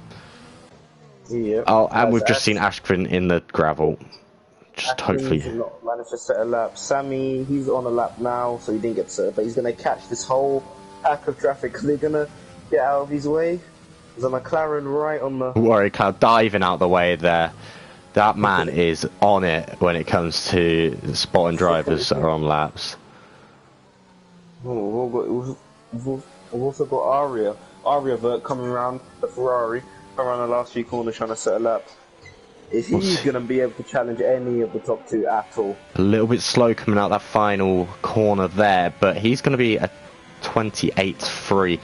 Yeah. Oh, and we've just seen Ashvin in the gravel. Just hopefully... He's not managed to set a lap. Sammy, he's on a lap now, so he didn't get set, but he's going to catch this whole pack of traffic, because they're going to get out of his way. There's a McLaren right on the... Warrior Cloud diving out the way there. That man is on it when it comes to spotting drivers that are on laps. Oh, we've also got Aria Vert coming around the Ferrari, around the last few corners trying to set a lap. Is he going to be able to challenge any of the top 2 at all? A little bit slow coming out that final corner there, but he's going to be a 28.3.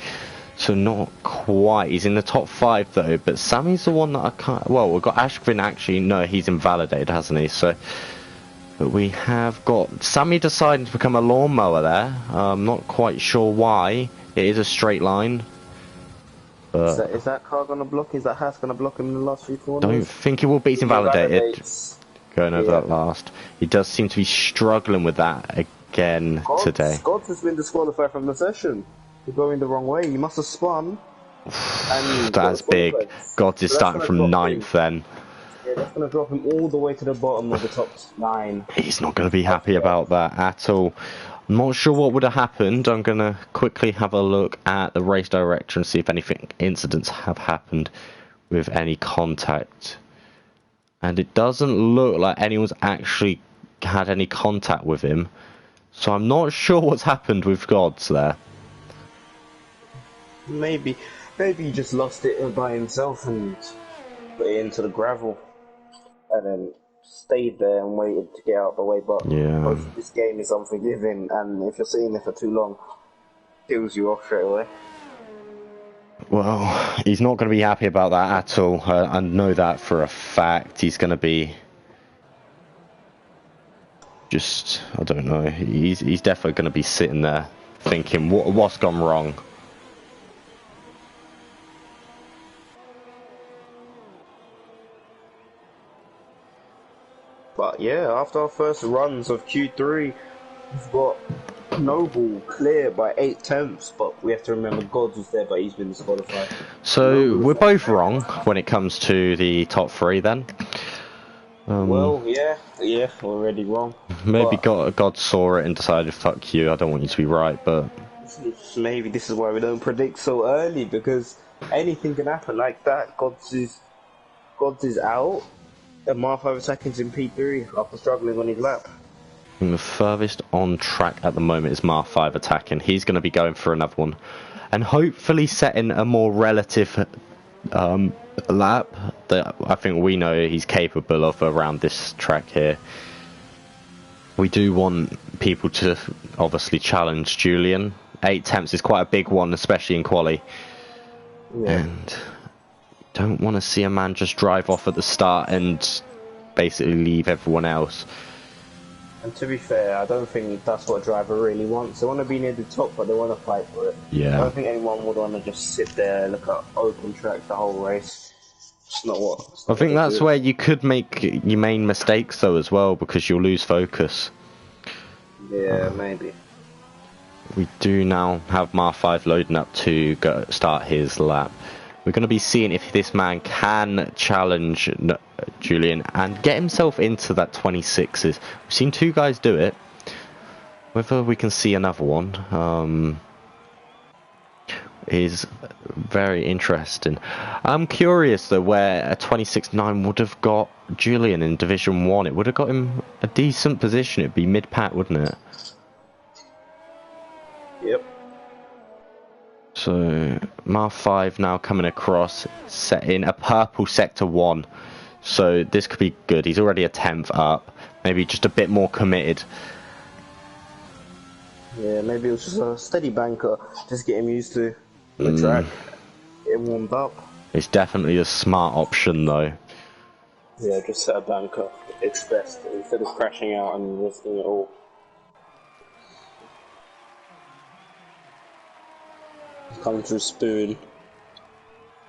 So not quite. He's in the top 5 though, but Sammy's the one that I can't... Well, we've got Ashvin actually... No, he's invalidated, hasn't he? So... But we have got Sammy deciding to become a lawnmower there. I'm not quite sure why. It is a straight line. But Is that car going to block? Is that Haas going to block him in the last few corners? Don't think it will be. He's invalidated. Going over that last. He does seem to be struggling with that again today. Scott has been disqualified from the session. You're going the wrong way. You must have spun. And that's big. God is starting from 9th then. Yeah, that's going to drop him all the way to the bottom of the top 9. He's not going to be happy about that at all. I'm not sure what would have happened. I'm going to quickly have a look at the race director and see if anything incidents have happened with any contact. And it doesn't look like anyone's actually had any contact with him. So I'm not sure what's happened with Gods there. Maybe he just lost it by himself and put it into the gravel. And then stayed there and waited to get out of the way, but yeah, this game is unforgiving, and if you're sitting there for too long, it kills you off straight away. Well, he's not going to be happy about that at all. I know that for a fact. He's going to be just, I don't know, he's definitely going to be sitting there thinking, what's gone wrong? But yeah, after our first runs of Q3, we've got Noble clear by 8 tenths, but we have to remember Gods was there, but he's been disqualified. So we're both wrong when it comes to the top 3 then. Well, yeah, we're already wrong. Maybe God saw it and decided, fuck you, I don't want you to be right, but... Maybe this is why we don't predict so early, because anything can happen like that. Gods is out, and Mar 5 seconds in P3 after struggling on his lap. And the furthest on track at the moment is Mar 5 attacking. He's going to be going for another one. And hopefully setting a more relative lap that I think we know he's capable of around this track here. We do want people to obviously challenge Julian. 8 attempts is quite a big one, especially in quali. Yeah. And don't want to see a man just drive off at the start and basically leave everyone else. And to be fair, I don't think that's what a driver really wants. They want to be near the top, but they want to fight for it. Yeah. I don't think anyone would want to just sit there, look at open track the whole race. It's not what. I think that's where you could make your main mistakes though as well, because you'll lose focus. Yeah, maybe. we do now have Mar 5 loading up to go start his lap. We're going to be seeing if this man can challenge Julian and get himself into that 26s. We've seen two guys do it. Whether we can see another one is very interesting. I'm curious though where a 26.9 would have got Julian in Division 1. It would have got him a decent position. It'd be mid-pack, wouldn't it? Yep. So Mar 5 now coming across, setting a purple sector 1. So this could be good. He's already a 10th up. Maybe just a bit more committed. Yeah, maybe it was just a steady banker. Just get him used to the track. Get him warmed up. It's definitely a smart option though. Yeah, just set a banker. It's best instead of crashing out and risking it all. He's coming through Spoon.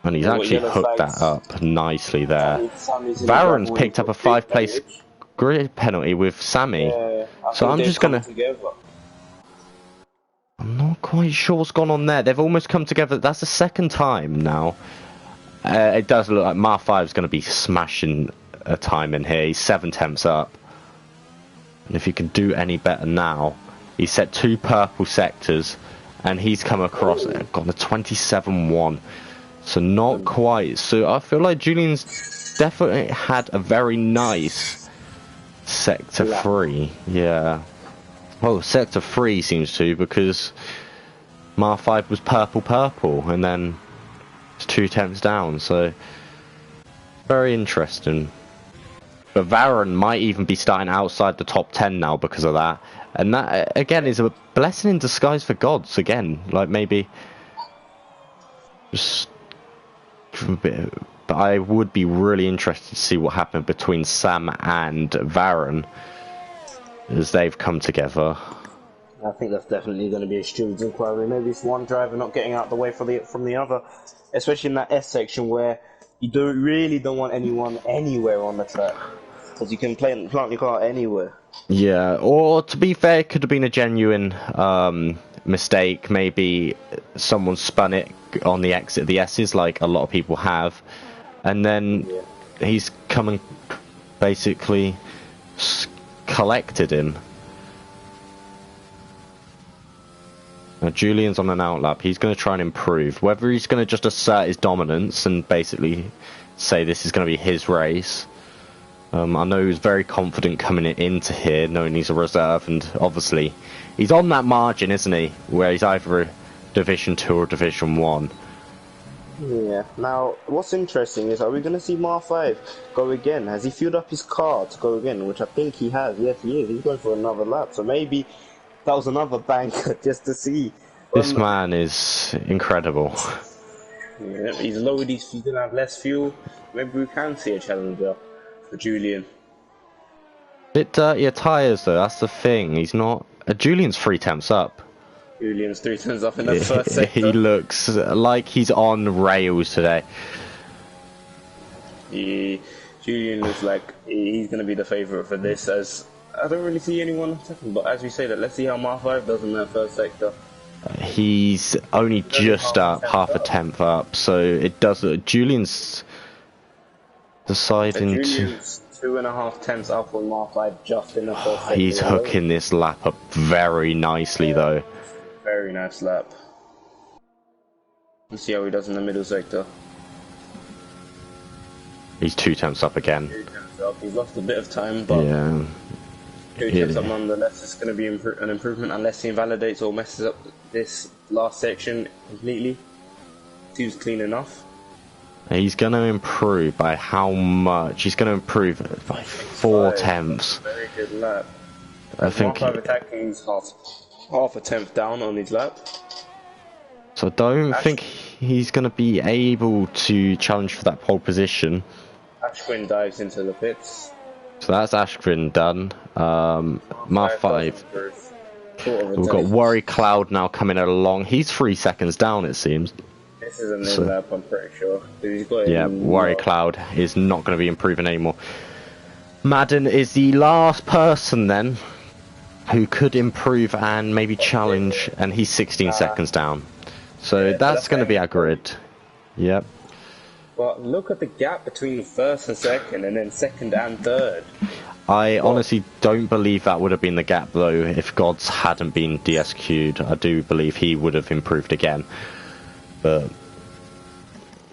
And he's actually hooked that up nicely there. Varon's picked up a 5-place grid penalty with Sammy. Yeah, so I'm just gonna... I'm not quite sure what's gone on there. They've almost come together. That's the second time now. It does look like Mar 5 is going to be smashing a time in here. He's 7 temps up. And if he can do any better now, he's set 2 purple sectors. And he's come across and got a 27-1. So not quite. So I feel like Julian's definitely had a very nice sector 3. Yeah. Oh, sector 3 seems to, because Mar 5 was purple, and then it's 2 temps down, so very interesting. But Varon might even be starting outside the top 10 now because of that. And that, again, is a blessing in disguise for gods, again. Like, maybe just a bit, but I would be really interested to see what happened between Sam and Varon as they've come together. I think that's definitely going to be a steward's inquiry. Maybe it's one driver not getting out the way from the other, especially in that S section where you really don't want anyone anywhere on the track, because you can plant your car anywhere. Yeah, or to be fair, it could have been a genuine mistake. Maybe someone spun it on the exit of the S's, like a lot of people have, and then he's come and basically collected him. Now Julian's on an outlap. He's going to try and improve. Whether he's going to just assert his dominance and basically say this is going to be his race. I know he was very confident coming into here, knowing he's a reserve, and obviously he's on that margin, isn't he? Where he's either a Division 2 or Division 1. Yeah. Now, what's interesting is, are we going to see Mar 5 go again? Has he filled up his car to go again? Which I think he has. Yes, he is. He's going for another lap. So maybe that was another banker just to see. This man is incredible. Yeah, he's lowered he's going to have less fuel. Maybe we can see a challenger for Julian. Bit dirtier tyres though, that's the thing. He's not... Julian's 3 temps up. Julian's 3 temps up in the first sector. He looks like he's on rails today. Julian looks like he's going to be the favourite for this, as I don't really see anyone second, but as we say that, let's see how Mar 5 does in that first sector. He's only just up, half a tenth up, so it does... Julian's deciding Julian's 2.5 tenths up on Mar 5 just in the first sector. He's hooking this lap up very nicely though. Very nice lap. Let's see how he does in the middle sector. He's 2 tenths up again. 2 tenths up. He's lost a bit of time, but yeah. 2 tenths up nonetheless. It's going to be an improvement unless he invalidates or messes up this last section completely. Seems clean enough. He's going to improve by how much? He's going to improve by 4 tenths. Very good lap. I think. Mar 5 attacking, he's half a tenth down on his lap. So I don't think he's going to be able to challenge for that pole position. Ashwin dives into the pits. So that's Ashwin done. Mar 5. We've got Worry Cloud now coming along. He's 3 seconds down, it seems. This is a new lap, I'm pretty sure. He's got Worry Cloud is not going to be improving anymore. Madden is the last person then who could improve and maybe challenge, and he's 16 seconds down. So Yeah, that's going to be our grid. Yep. But look at the gap between first and second, and then second and third. I honestly don't believe that would have been the gap, though, if Gods hadn't been DSQ'd. I do believe he would have improved again. But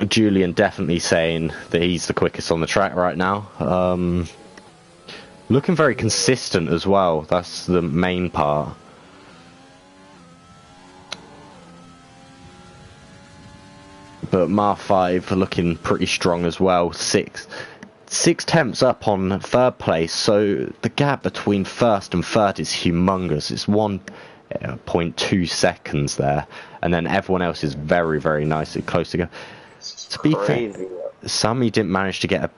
Julian definitely saying that he's the quickest on the track right now. Looking very consistent as well. That's the main part. But Mar 5 looking pretty strong as well. Six tenths up on third place. So the gap between first and third is humongous. It's 1.2 seconds there. And then everyone else is very, very nicely close together. To be fair, Sammy didn't manage to get a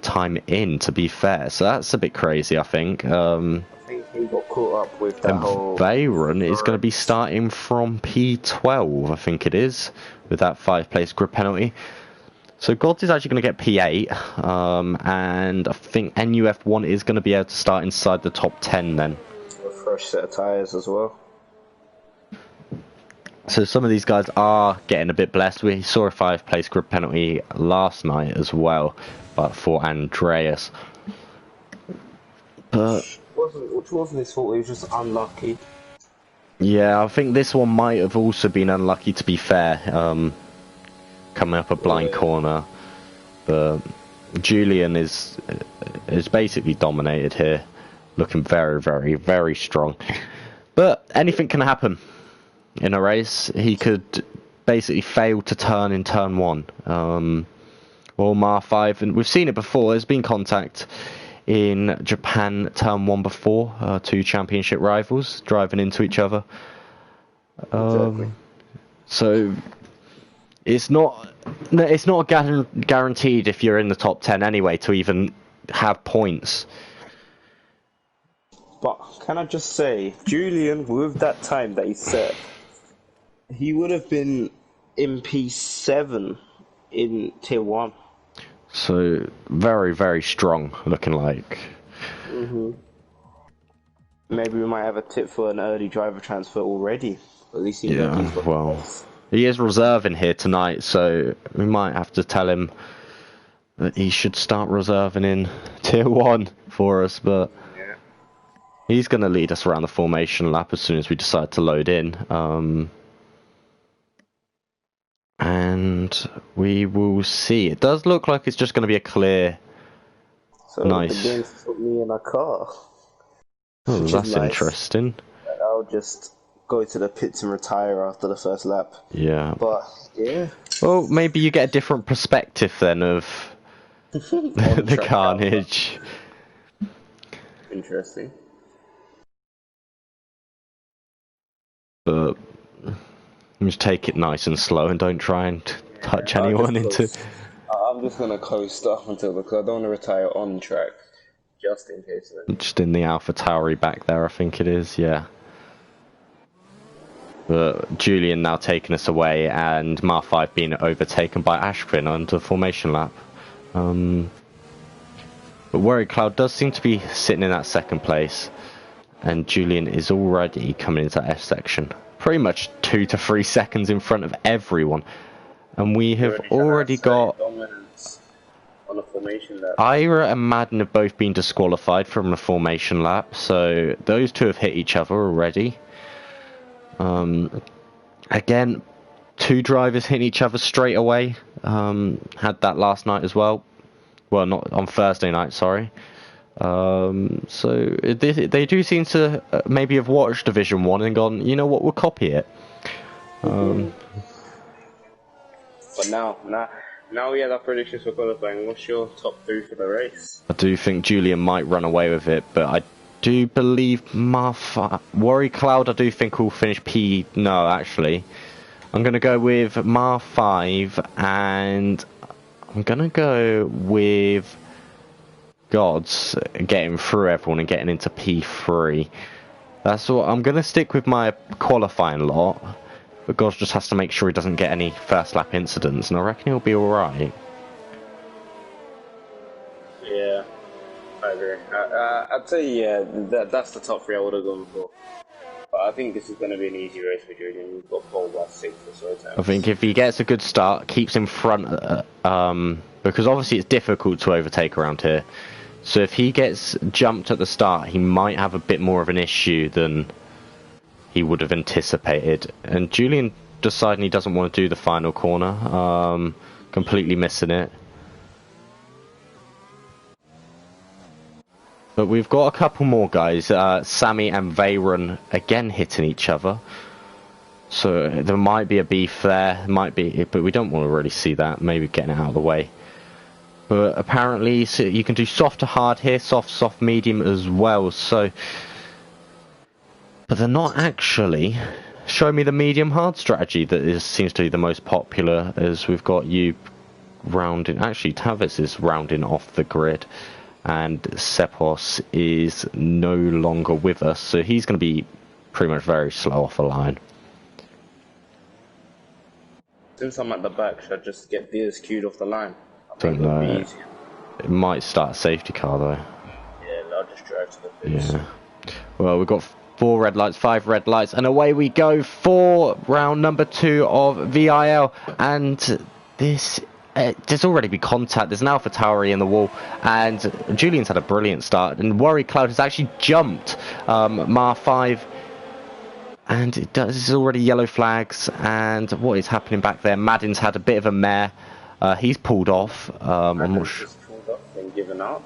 time in, to be fair. So that's a bit crazy, I think. I think he got caught up with that whole... Veyron is going to be starting from P12, I think it is, with that 5-place grid penalty. So Gods is actually going to get P8, and I think NUF1 is going to be able to start inside the top 10 then. A fresh set of tyres as well. So some of these guys are getting a bit blessed. We saw a 5-place grid penalty last night as well, but for Andreas. But which wasn't his fault, he was just unlucky. Yeah, I think this one might have also been unlucky, to be fair, coming up a blind corner. But Julian is basically dominated here, looking very, very, very strong. But anything can happen in a race. He could basically fail to turn in turn 1. Or Mar 5, and we've seen it before. There's been contact in Japan turn 1 before, 2 championship rivals driving into each other. Exactly. So it's not guaranteed if you're in the top 10 anyway to even have points. But can I just say, Julian, with that time that he set, he would have been in P7 in Tier 1. So very, very strong looking like. Maybe we might have a tip for an early driver transfer already. At least he's got well, he is reserving here tonight, so we might have to tell him that he should start reserving in Tier 1 for us, but yeah, he's going to lead us around the formation lap as soon as we decide to load in. And we will see. It does look like it's just going to be a clear, so nice. The game's put me in a car. Oh, that's nice. Interesting. I'll just go to the pits and retire after the first lap. Yeah. But yeah. Well, maybe you get a different perspective then of the carnage. Interesting. But just take it nice and slow and don't try and touch anyone into... I'm just going to coast up until, because I don't want to retire on track, just in case. Just in the Alpha Tauri back there, I think it is, yeah. But Julian now taking us away, and Mar 5 being overtaken by Ashvin onto the formation lap. But Worry Cloud does seem to be sitting in that second place, and Julian is already coming into that F section. Pretty much 2 to 3 seconds in front of everyone. And we have already got... dominance on a formation lap. Ira and Madden have both been disqualified from the formation lap, so those two have hit each other already. Again, 2 drivers hitting each other straight away. Had that last night as well. Well, not on Thursday night, sorry. So they do seem to maybe have watched Division 1 and gone, you know what, we'll copy it. But now we have our predictions for qualifying. What's your top 3 for the race? I do think Julian might run away with it, but I do believe Worry Cloud I do think will finish P... No, actually. I'm going to go with Mar 5, and I'm going to go with Gods getting through everyone and getting into P3. That's what I'm going to stick with my qualifying lot, but Gods just has to make sure he doesn't get any first lap incidents, and I reckon he'll be alright. Yeah. I agree. I'd say, yeah, that's the top three I would have gone for. But I think this is going to be an easy race for Julian. We've got pole by 6 or so times. I think if he gets a good start, keeps in front, because obviously it's difficult to overtake around here. So if he gets jumped at the start, he might have a bit more of an issue than he would have anticipated. And Julian deciding he doesn't want to do the final corner, completely missing it. But we've got a couple more guys, Sammy and Veyron again hitting each other. So there might be a beef there, might be, but we don't want to really see that, maybe getting it out of the way. But apparently so you can do soft to hard here, soft, medium as well. So, but they're not actually showing me the medium hard strategy that seems to be the most popular, as we've got you rounding, actually Tavis is rounding off the grid. And Sepos is no longer with us, so he's going to be pretty much very slow off the line. Since I'm at the back, should I just get Beers queued off the line? Don't know. It might start a safety car though. Yeah, I'll just drive to the pits. Yeah. Well, we've got 4 red lights, 5 red lights, and away we go for round number 2 of VIL. And this, there's already been contact. There's an Alpha Tauri in the wall, and Julian's had a brilliant start. And Worry Cloud has actually jumped Mar 5. And it does, there's already yellow flags, and what is happening back there? Madden's had a bit of a mare. He's pulled off. I'm not sure. Pulled off and given up.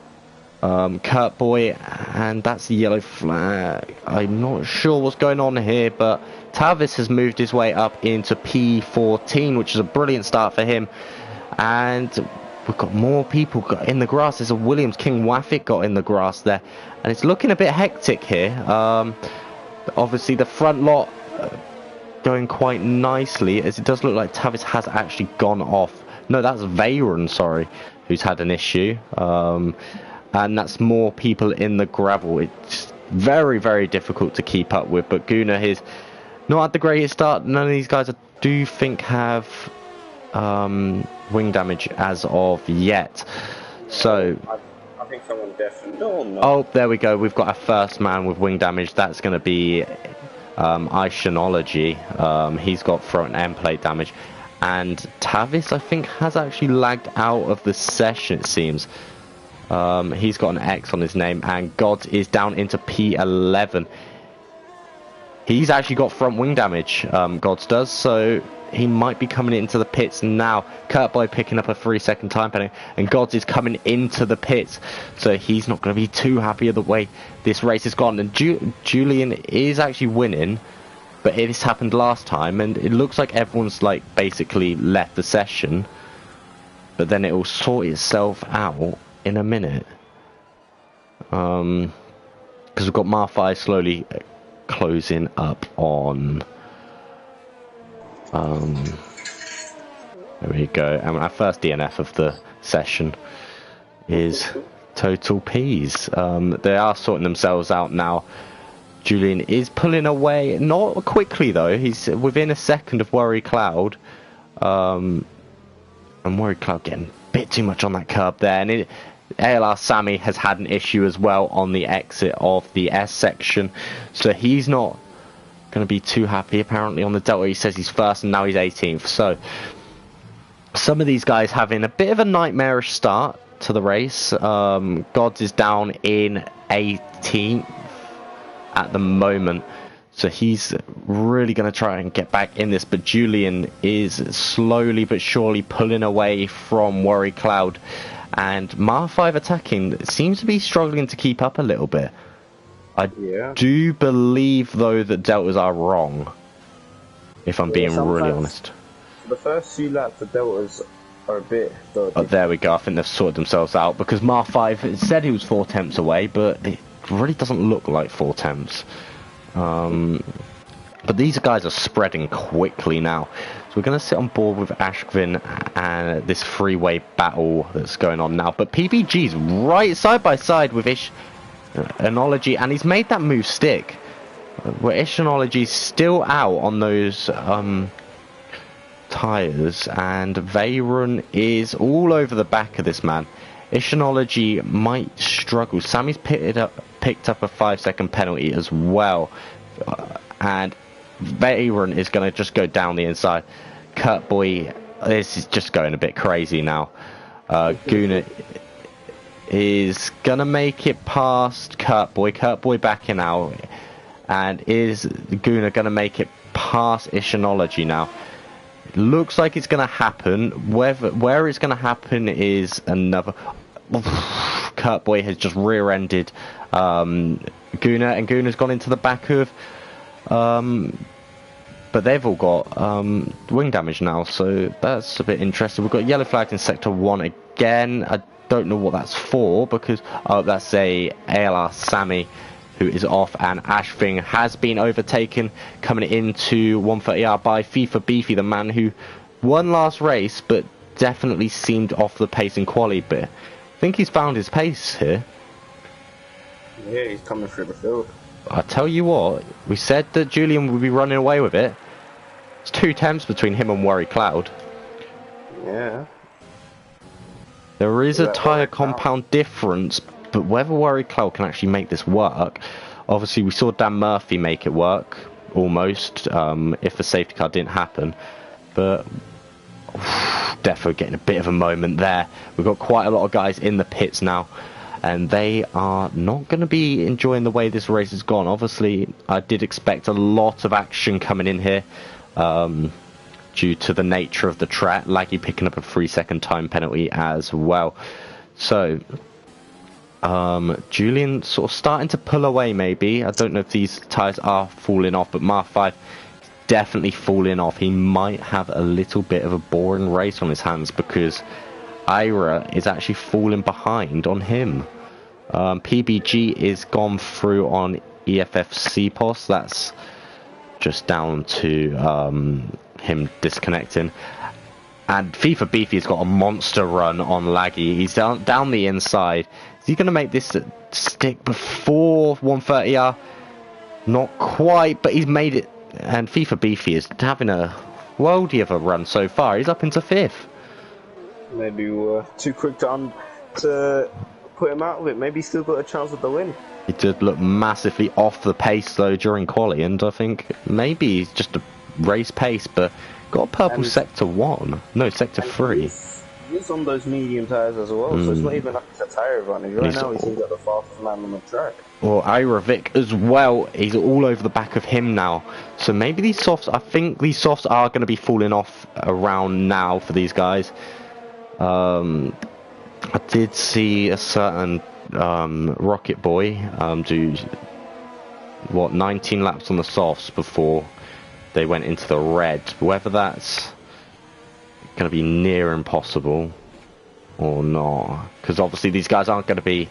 Kurt Boy, and that's the yellow flag. I'm not sure what's going on here, but Tavis has moved his way up into P14, which is a brilliant start for him. And we've got more people in the grass. There's a Williams King Waffick got in the grass there, and it's looking a bit hectic here. Obviously the front lot going quite nicely, as it does look like Tavis has actually gone off. No, that's Veyron, sorry, who's had an issue. And that's more people in the gravel. It's very, very difficult to keep up with. But Guna is not had the greatest start. None of these guys I do think have wing damage as of yet. So I think someone definitely. No. Oh, there we go. We've got our first man with wing damage. That's going to be Ishanology. He's got front end plate damage. And Tavis, I think, has actually lagged out of the session, it seems. He's got an X on his name. And God is down into P11. He's actually got front wing damage, Gods does. So he might be coming into the pits now. Kurt Boy picking up a 3-second time penalty, and Gods is coming into the pits, so he's not going to be too happy of the way this race has gone. And Julian is actually winning, but this happened last time, and it looks like everyone's like basically left the session, but then it will sort itself out in a minute. Because we've got Marfi slowly closing up on. There we go. And our first DNF of the session is Total Peas. They are sorting themselves out now. Julian is pulling away, not quickly though. He's within a second of Worry Cloud. And Worry Cloud getting a bit too much on that curb there. And ALR Sammy has had an issue as well on the exit of the S section. So he's not going to be too happy. Apparently on the Delta he says he's first, and now he's 18th. So some of these guys having a bit of a nightmarish start to the race. Gods is down in 18th at the moment, so he's really going to try and get back in this, but Julian is slowly but surely pulling away from Worry Cloud, and Mar 5 attacking seems to be struggling to keep up a little bit. I do believe, though, that Deltas are wrong, if I'm being really honest. The first few laps, the Deltas are a bit dodgy. Oh, there we go. I think they've sorted themselves out, because Mar 5 said he was 4 temps away, but it really doesn't look like 4 temps. But these guys are spreading quickly now. So we're going to sit on board with Ashvin and this freeway battle that's going on now. But PBG's right side by side with Ishanology, and he's made that move stick. Where Ishanology's still out on those tyres, and Veyron is all over the back of this man. Ishinology might struggle. Sammy's picked up a 5-second penalty as well, and Veyron is going to just go down the inside. Kurt Boy, this is just going a bit crazy now. Guna is going to make it past Kurt Boy. Kurt Boy backing out, and is Guna going to make it past Ishinology now? Looks like it's going to happen. Where it's going to happen is another. Kurt Boy has just rear-ended Guna, and Guna's gone into the back of. But they've all got wing damage now, so that's a bit interesting. We've got yellow flags in Sector 1 again. I don't know what that's for, because that's a ALR Sammy who is off, and Ashving has been overtaken coming into 130R by FIFA Beefy, the man who won last race, but definitely seemed off the pace in quali. But I think he's found his pace here. Yeah, he's coming through the field. I tell you what, we said that Julian would be running away with it. It's 2 temps between him and Worry Cloud. Yeah. There is a tyre compound difference, but whether Worry Cloud can actually make this work. Obviously, we saw Dan Murphy make it work, almost, if the safety car didn't happen. But Defo getting a bit of a moment there. We've got quite a lot of guys in the pits now, and they are not going to be enjoying the way this race has gone. Obviously, I did expect a lot of action coming in here, due to the nature of the track. Laggy picking up a 3-second time penalty as well. So, Julian sort of starting to pull away maybe. I don't know if these tyres are falling off, but Mar 5 definitely falling off. He might have a little bit of a boring race on his hands, because Ira is actually falling behind on him. PBG is gone through on EFF CPOS. That's just down to him disconnecting. And FIFA Beefy has got a monster run on Laggy. He's down the inside. Is he going to make this stick before 130R? Not quite, but he's made it. And FIFA Beefy is having a worldie of a run so far. He's up into 5th. Maybe we were too quick to put him out of it. Maybe he's still got a chance at the win. He did look massively off the pace though during quali, and I think maybe he's just a race pace, but got a purple Sector 1. No, Sector 3. He's on those medium tyres as well, so it's not even like it's a tyre advantage. Right now, he seems like the fastest man on the track. Well, Irovic as well. He's all over the back of him now. So maybe these softs, I think these softs are going to be falling off around now for these guys. I did see a certain Rocket Boy do, 19 laps on the softs before they went into the red. Whether that's going to be near impossible or not, because obviously these guys aren't going to be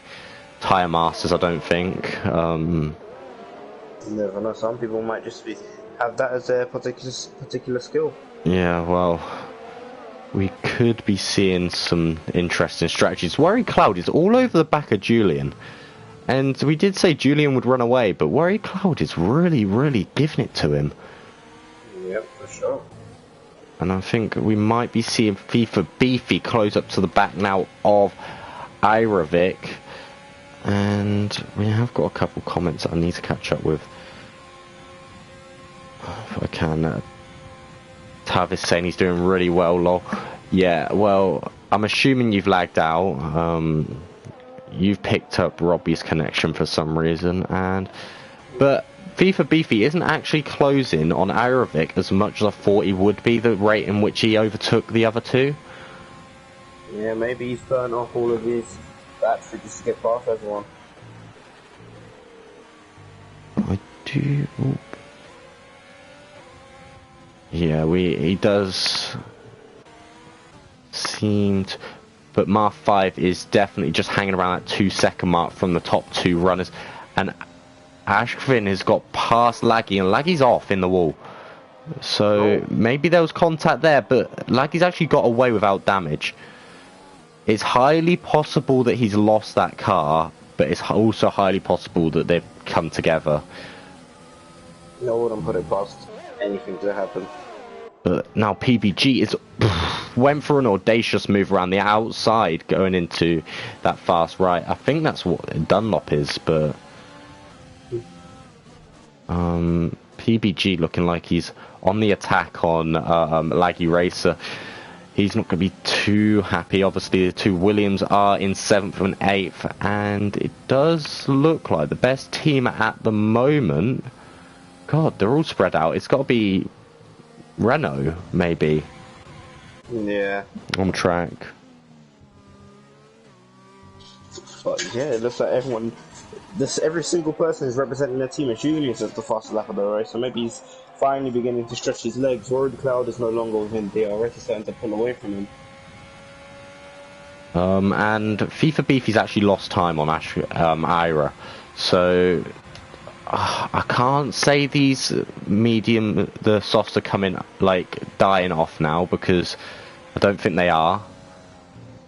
tyre masters, I don't think. You never know, some people might just have that as their particular skill. Yeah, well, we could be seeing some interesting strategies. Worry Cloud is all over the back of Julian, and we did say Julian would run away, but Worry Cloud is really, really giving it to him. Yep, for sure. And I think we might be seeing FIFA Beefy close up to the back now of Irovic. And we have got a couple comments that I need to catch up with. If I can. Tavis saying he's doing really well, lol. Yeah, well, I'm assuming you've lagged out. You've picked up Robbie's connection for some reason. But FIFA Beefy isn't actually closing on Irovic as much as I thought he would be, the rate in which he overtook the other two. Yeah, maybe he's turned off all of his battery just to get past everyone. I do... Oop. Yeah, he does seem to... But Mar 5 is definitely just hanging around that 2-second mark from the top 2 runners. And Ashvin has got past Laggy, and Laggy's off in the wall. So maybe there was contact there, but Laggy's actually got away without damage. It's highly possible that he's lost that car, but it's also highly possible that they've come together. I wouldn't put it past anything to happen. But now PBG is went for an audacious move around the outside, going into that fast right. I think that's what Dunlop is, but PBG looking like he's on the attack on Laggy Racer. He's not going to be too happy. Obviously, the two Williams are in 7th and 8th, and it does look like the best team at the moment. God, they're all spread out. It's got to be Renault, maybe. Yeah. On track. But yeah, it looks like every single person is representing their team. Julius is the fastest lap of the race, so maybe he's finally beginning to stretch his legs. Rory Cloud is no longer within DRS, he's starting to pull away from him. And FIFA Beefy's actually lost time on Ira, so I can't say these the softs are coming, like, dying off now, because I don't think they are.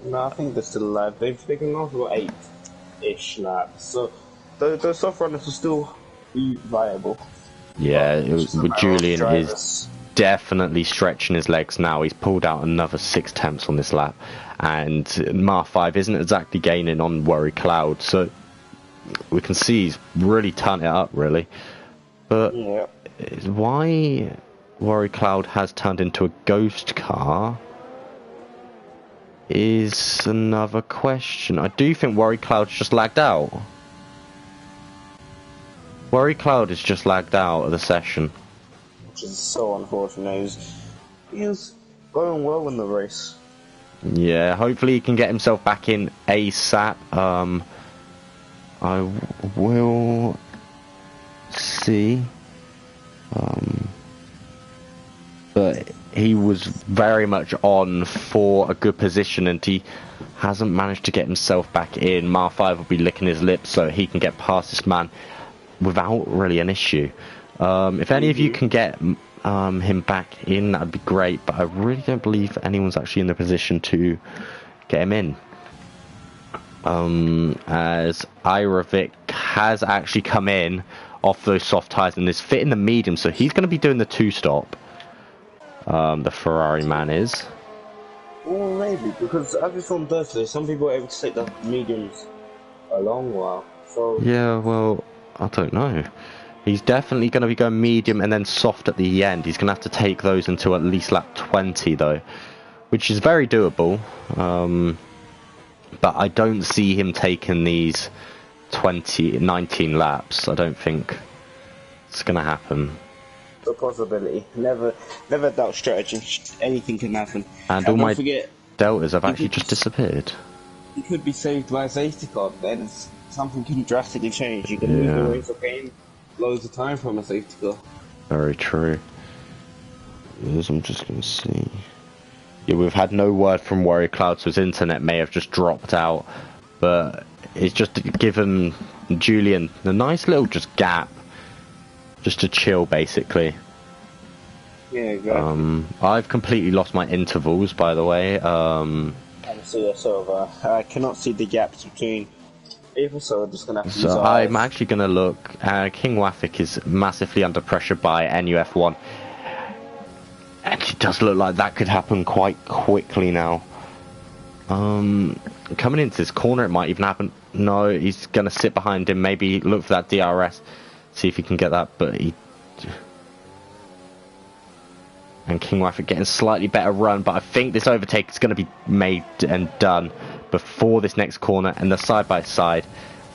No, I think they're still alive. They've gone off about 8-ish laps, so those soft runners will still be viable. Yeah, Julian is definitely stretching his legs now. He's pulled out another 6 tenths on this lap, and Mar 5 isn't exactly gaining on Worry Cloud, so we can see he's really turned it up, really. But yeah. Why Worry Cloud has turned into a ghost car is another question. I do think Worry Cloud's just lagged out. Worry Cloud is just lagged out of the session. Which is so unfortunate. He was going well in the race. Yeah, hopefully he can get himself back in ASAP. I will see. But he was very much on for a good position, and he hasn't managed to get himself back in. Mar 5 will be licking his lips so he can get past this man without really an issue. If any of you can get him back in, that'd be great, but I really don't believe anyone's actually in the position to get him in. As Irovic has actually come in off those soft tyres and is fitting the medium, so he's going to be doing the 2-stop. The Ferrari man is. Well, maybe, because as we saw on Thursday, some people are able to take the mediums a long while. So yeah, well, I don't know. He's definitely going to be going medium and then soft at the end. He's going to have to take those until at least lap 20, though, which is very doable. But I don't see him taking these 19 laps. I don't think it's going to happen. A possibility. Never doubt strategy. Anything can happen. And all my deltas have actually just disappeared. He could be saved by a safety car. Then something can drastically change. You can lose the race or gain loads of time from a safety car. Very true. Yes, I'm just going to see. Yeah, we've had no word from Worry Cloud, so his internet may have just dropped out. But it's just given Julian a nice little just gap. Just to chill, basically. Yeah, exactly. I've completely lost my intervals, by the way. I cannot see the gaps between people, so I'm just going to have to use I'm actually going to look. King Wafik is massively under pressure by NUF1. And it does look like that could happen quite quickly now. Coming into this corner, it might even happen. No, he's going to sit behind him, maybe look for that DRS. See if he can get that, but and King Wafik getting a slightly better run, but I think this overtake is going to be made and done before this next corner, and the side-by-side,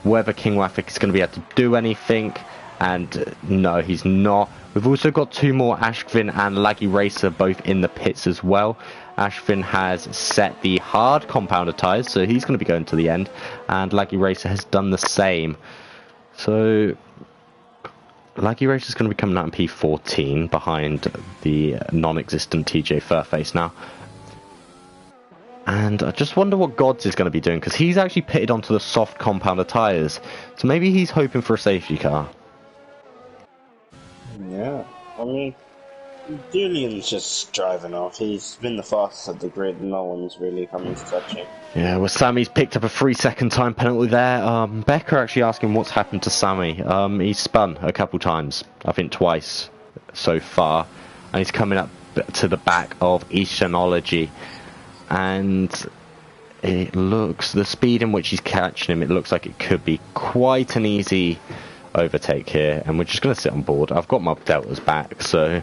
whether King Wafik is going to be able to do anything, and no, he's not. We've also got 2 more, Ashvin and Laggy Racer, both in the pits as well. Ashvin has set the hard compounder tyres, so he's going to be going to the end, and Laggy Racer has done the same. So Laggy Racer is going to be coming out in P14 behind the non-existent TJ Furface now. And I just wonder what Gods is going to be doing, because he's actually pitted onto the soft compounder tyres. So maybe he's hoping for a safety car. Yeah, I mean, Julian's just driving off. He's been the fastest at the grid, no one's really coming to touch him. Yeah, well, Sammy's picked up a 3-second time penalty there. Becker actually asking what's happened to Sammy. He's spun a couple times, I think twice so far, and he's coming up to the back of Ishanology, and it looks, the speed in which he's catching him, it looks like it could be quite an easy overtake here, and we're just going to sit on board. I've got my deltas back, so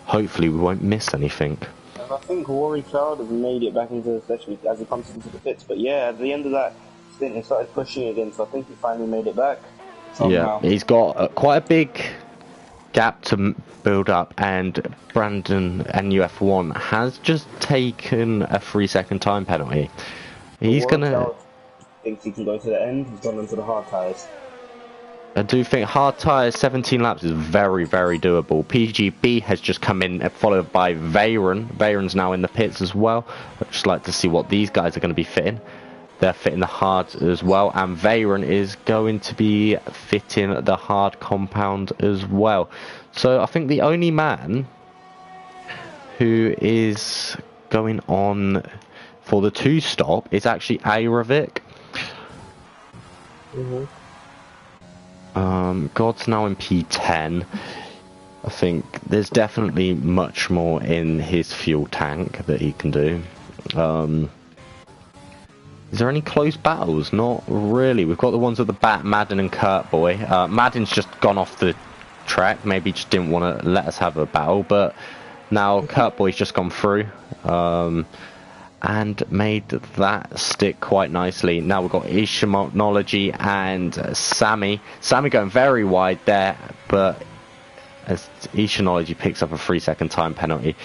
hopefully we won't miss anything. And I think Rory Cloud has made it back into the session as he comes into the pits, but yeah, at the end of that stint he started pushing again, so I think he finally made it back somehow. Yeah, he's got quite a big gap to build up, and Brandon NUF1 has just taken a 3-second time penalty. He's gonna, thinks he can go to the end. He's gone into the hard tyres. I do think hard tyres 17 laps is very, very doable. PGB has just come in, followed by Veyron. Veyron's now in the pits as well. I'd just like to see what these guys are going to be fitting. They're fitting the hard as well, and Veyron is going to be fitting the hard compound as well. So I think the only man who is going on for the 2-stop is actually Aerovic. God's now in P10. I think there's definitely much more in his fuel tank that he can do. Is there any close battles? Not really. We've got the ones at the back, Madden and Kurtboy. Madden's just gone off the track. Maybe just didn't want to let us have a battle, but now Kurtboy's just gone through and made that stick quite nicely. Now we've got Ishanology and Sammy. Sammy going very wide there, but as Ishanology picks up a 3-second time penalty.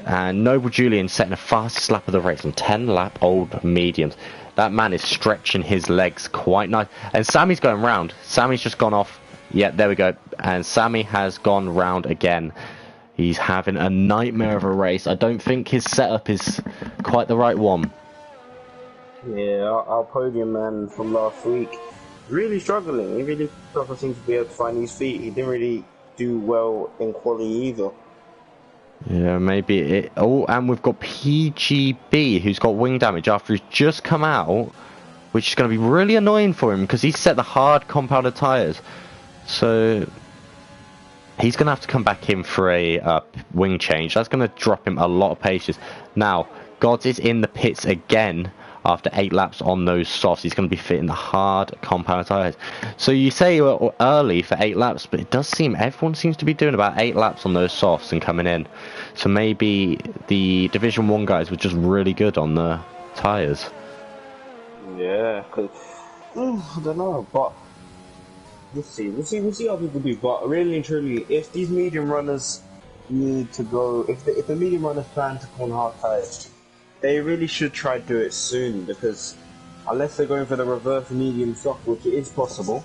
And Noble Julian setting the fastest lap of the race on 10 lap old mediums. That man is stretching his legs quite nice. And Sammy's going round. Sammy's just gone off. Yeah, there we go. And Sammy has gone round again. He's having a nightmare of a race. I don't think his setup is quite the right one. Yeah, our podium man from last week, really struggling. He really doesn't seem to be able to find his feet. He didn't really do well in quali either. Yeah, maybe it. Oh, and we've got PGB, who's got wing damage after he's just come out, which is going to be really annoying for him because he's set the hard compounded tyres. So he's going to have to come back in for a wing change. That's going to drop him a lot of paces. Now, Gods is in the pits again after 8 laps on those softs. He's going to be fitting the hard compound tyres. So you say early for 8 laps, but it does seem everyone seems to be doing about 8 laps on those softs and coming in. So maybe the Division 1 guys were just really good on the tyres. Yeah, because I don't know, but we'll see how people do. But really and truly, if these medium runners need to go, if the medium runners plan to go on hard tyres, they really should try to do it soon, because unless they're going for the reverse medium soft, which is possible,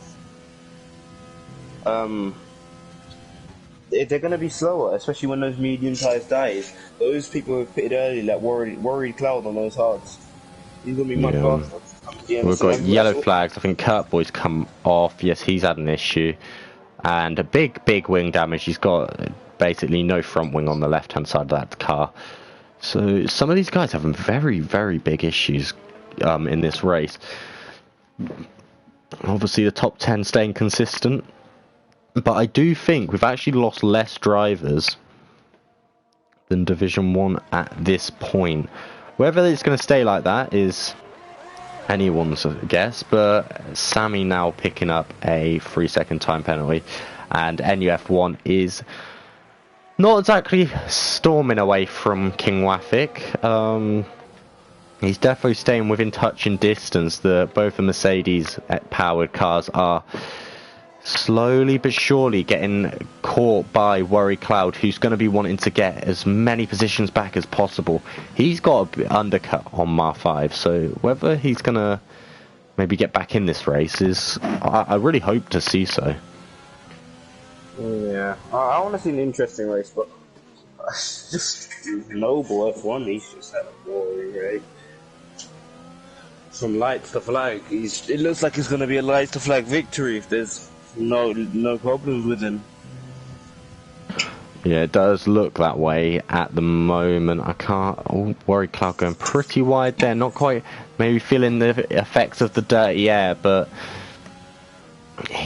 they're going to be slower, especially when those medium tyres dies. Those people who pitted early, like worried Cloud on those hards, he's going to be much faster. We've got yellow flags. I think Kurtboy's come off. Yes, he's had an issue. And a big wing damage. He's got basically no front wing on the left-hand side of that car. So some of these guys having very, very big issues in this race. Obviously the top 10 staying consistent. But I do think we've actually lost less drivers than Division 1 at this point. Whether it's going to stay like that is anyone's guess, but Sammy now picking up a 3-second time penalty, and NUF1 is not exactly storming away from King Wafik. He's definitely staying within touching distance. Both the Mercedes powered cars are slowly but surely getting caught by Worry Cloud, who's going to be wanting to get as many positions back as possible. He's got an undercut on Mar 5, so whether he's going to maybe get back in this race is, I really hope to see so. Yeah, I want to see an interesting race, but just noble F1, he's just had a boring race. Some light to flag. It looks like it's going to be a light to flag victory if there's no problems with him. Yeah, it does look that way at the moment. I can't worry. Cloud going pretty wide there, not quite, maybe feeling the effects of the dirty air, but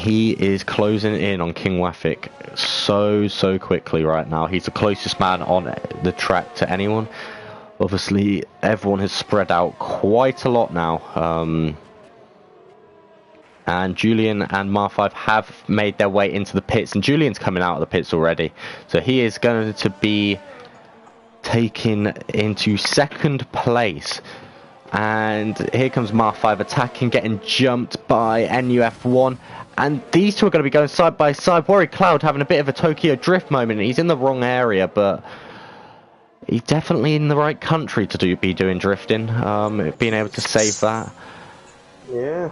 he is closing in on King Wafik so quickly right now. He's the closest man on the track to anyone. Obviously, everyone has spread out quite a lot now. And Julian and Mar5 have made their way into the pits, and Julian's coming out of the pits already. So he is going to be taken into second place. And here comes Mar5 attacking, getting jumped by NUF1. And these two are going to be going side by side. Worry Cloud having a bit of a Tokyo Drift moment. He's in the wrong area, but he's definitely in the right country to be doing drifting. Being able to save that. Yeah.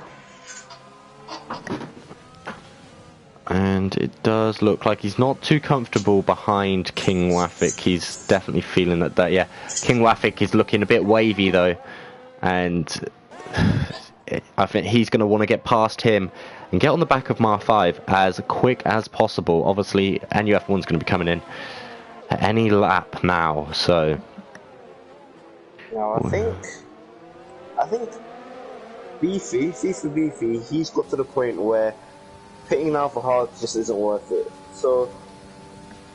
And it does look like he's not too comfortable behind King Wafik. He's definitely feeling that, yeah. King Wafik is looking a bit wavy though. And I think he's going to want to get past him and get on the back of Mar5 as quick as possible. Obviously, NUF1's going to be coming in at any lap now, so... Now, I think Beefy, he's got to the point where pitting now for hard just isn't worth it. So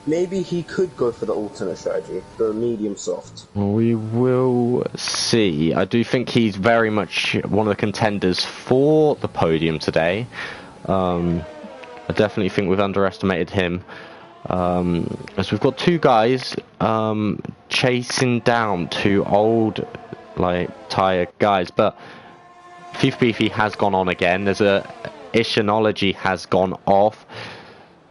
maybe he could go for the alternate strategy, the medium soft. We will see. I do think he's very much one of the contenders for the podium today. I definitely think we've underestimated him. As we've got two guys chasing down two old tire guys, but FIFA Beefy has gone on again. There's a Ishinology has gone off.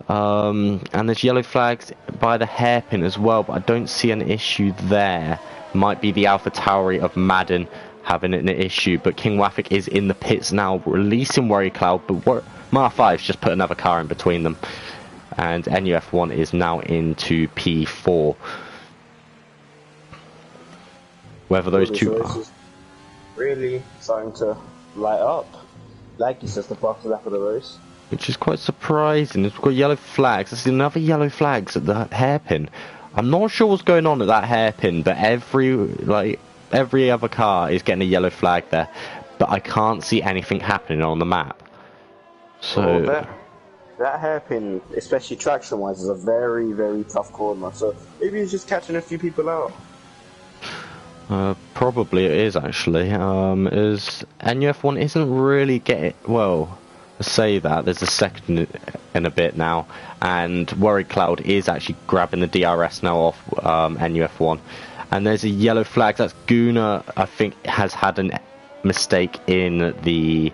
And there's yellow flags by the hairpin as well, but I don't see an issue there. Might be the Alpha Tauri of Madden having an issue, but King Wafik is in the pits now, releasing Worry Cloud, but Mar5's just put another car in between them. And NUF1 is now into P4. Whether those two are really starting to light up. Like he says, the fastest lap of the race. Which is quite surprising. We've got yellow flags. There's another yellow flags at the hairpin. I'm not sure what's going on at that hairpin, but every other car is getting a yellow flag there. But I can't see anything happening on the map. So that hairpin, especially traction-wise, is a very tough corner. So maybe he's just catching a few people out. Probably it is actually. As NUF1 isn't really getting well. Say that there's a second in a bit now, and Worry Cloud is actually grabbing the DRS now off NUF1, and there's a yellow flag. That's Guna, I think, has had a mistake in the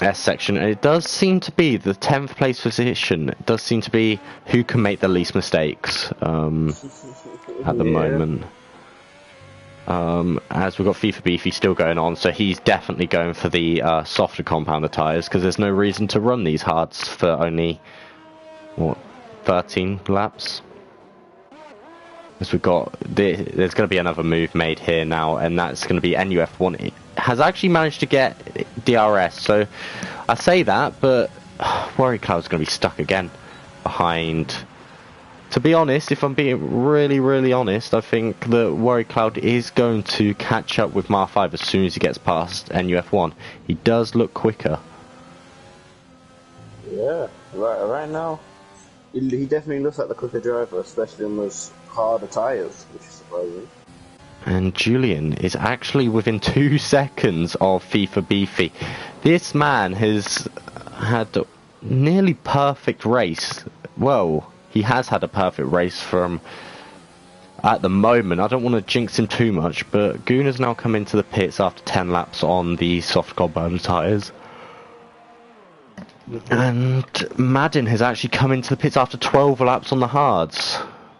S section, and it does seem to be the 10th place position. It does seem to be who can make the least mistakes at the moment. As we've got FIFA Beefy still going on, so he's definitely going for the softer compounder tyres, because there's no reason to run these hards for only, 13 laps? As we've got, there's going to be another move made here now, and that's going to be NUF1. It has actually managed to get DRS, so I say that, but Worry Cloud's going to be stuck again behind. To be honest, if I'm being really honest, I think that Worry Cloud is going to catch up with Mar5 as soon as he gets past NUF1. He does look quicker. Yeah, right now, he definitely looks like the quicker driver, especially on those harder tyres, which is surprising. And Julian is actually within 2 seconds of FIFA Beefy. This man has had a nearly perfect race. Well, he has had a perfect race from at the moment. I don't want to jinx him too much, but Guna's now come into the pits after 10 laps on the soft compound tyres. And Madden has actually come into the pits after 12 laps on the hards,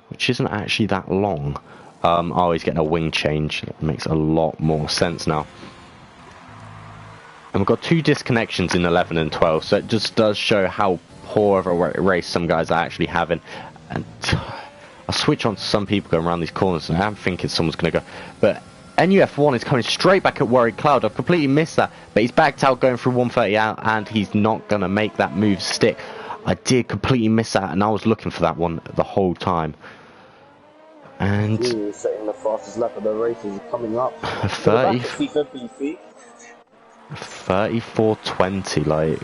which isn't actually that long. Oh, he's getting a wing change. That makes a lot more sense now. And we've got 2 disconnections in 11 and 12, so it just does show how poor of a race some guys are actually having. And I'll switch on to some people going around these corners, and I'm thinking someone's going to go. But NUF1 is coming straight back at Worry Cloud. I've completely missed that, but he's backed out going through 130 out, and he's not going to make that move stick. I did completely miss that, and I was looking for that one the whole time. And setting the fastest lap of the race is coming up. 30. 34:20, like,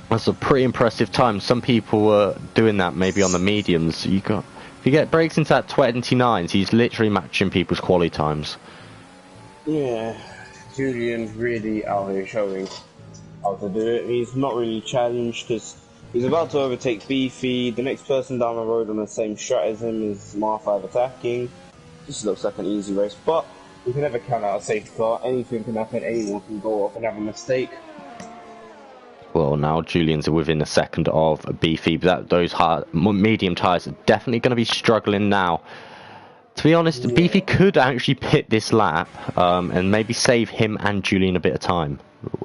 that's a pretty impressive time. Some people were doing that maybe on the mediums. If you get breaks into that 29s, he's literally matching people's quality times. Yeah, Julian really out here showing how to do it. He's not really challenged because he's about to overtake Beefy. The next person down the road on the same strat as him is Mar5 attacking. This looks like an easy race, but we can never count out a safety car. Anything can happen, anyone can go off and have a mistake. Well, now Julian's within a second of Beefy, but those medium tyres are definitely going to be struggling now. To be honest, yeah. Beefy could actually pit this lap and maybe save him and Julian a bit of time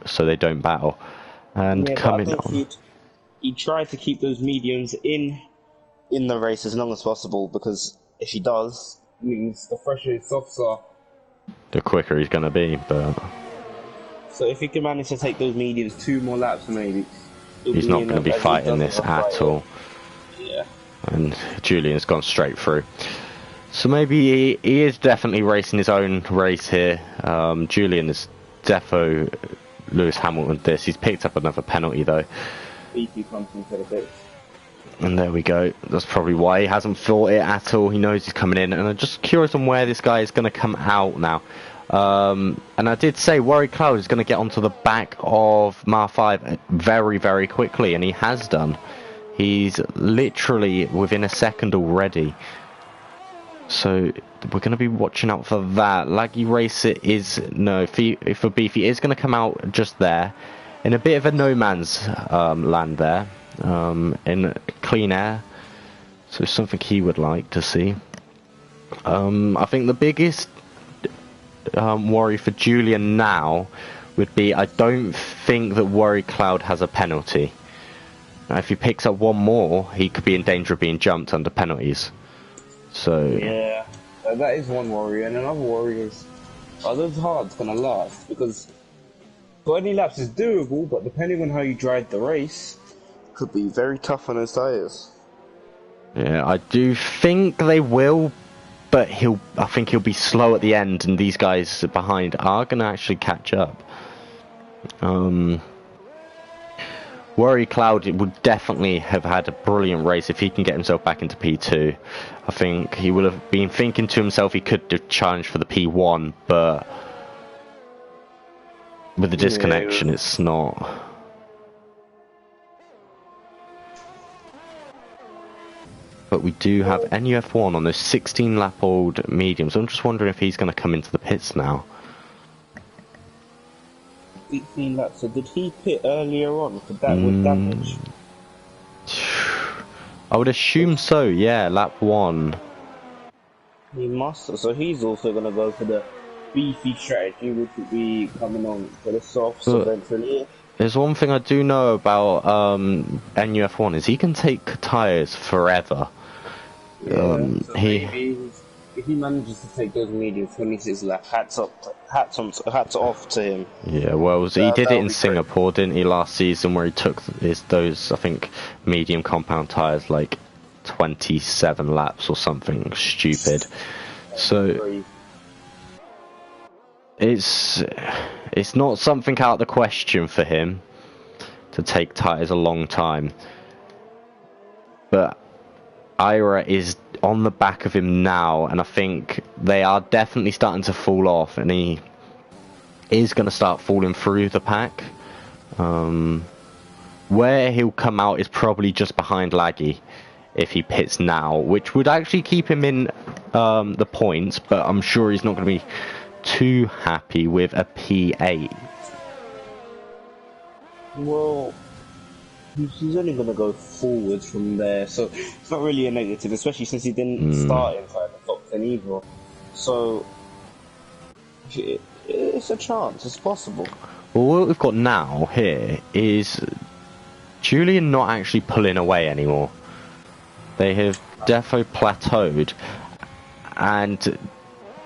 so they don't battle. And yeah, coming on. He tried to keep those mediums in the race as long as possible, because if he does, it means the fresher his softs are, the quicker he's going to be. But so if he can manage to take those mediums 2 more laps, maybe he's not going to be fighting this at all. Yeah. And Julian's gone straight through. So maybe he is definitely racing his own race here. Julian is defo Lewis Hamilton this. He's picked up another penalty though. Beefy comes into the bit. And there we go. That's probably why he hasn't fought it at all. He knows he's coming in. And I'm just curious on where this guy is going to come out now. And I did say Warwick Cloud is going to get onto the back of Mar5 very, very quickly. And he has done. He's literally within a second already. So we're going to be watching out for that. Laggy Racer is, no, for Beefy is going to come out just there. In a bit of a no man's land there. In clean air. So something he would like to see. I think the biggest worry for Julian now would be, I don't think that Worry Cloud has a penalty. Now, if he picks up one more, he could be in danger of being jumped under penalties. So yeah, that is one worry, and another worry is, are those hards gonna last? Because 20 laps is doable, but depending on how you drive the race, could be very tough on his tires. Yeah, I do think they will, but I think he'll be slow at the end, and these guys behind are gonna actually catch up. Worry Cloud would definitely have had a brilliant race if he can get himself back into P2. I think he would have been thinking to himself he could challenge for the P1, but with the disconnection, it's not. But we do have NUF1 on those 16-lap-old mediums. I'm just wondering if he's going to come into the pits now. 18 laps. So did he pit earlier on? Could that would damage? I would assume so. Yeah, lap 1. He must. So he's also going to go for the Beefy strategy, which would be coming on for the softs eventually. There's one thing I do know about NUF1 is he can take tyres forever. Yeah, so if he manages to take those mediums 26 laps, hats off to him. Yeah, well, he did it in Singapore, didn't he, last season, where he took those, I think, medium compound tyres like 27 laps or something stupid. So it's not something out of the question for him to take tyres a long time. But Ira is on the back of him now, and I think they are definitely starting to fall off, and he is going to start falling through the pack. Where he'll come out is probably just behind Laggy if he pits now, which would actually keep him in the points, but I'm sure he's not going to be too happy with a P8. Well, he's only going to go forwards from there, so it's not really a negative, especially since he didn't start inside the top 10 either. So it's a chance, it's possible. Well, what we've got now here is Julian not actually pulling away anymore. They have defo plateaued, and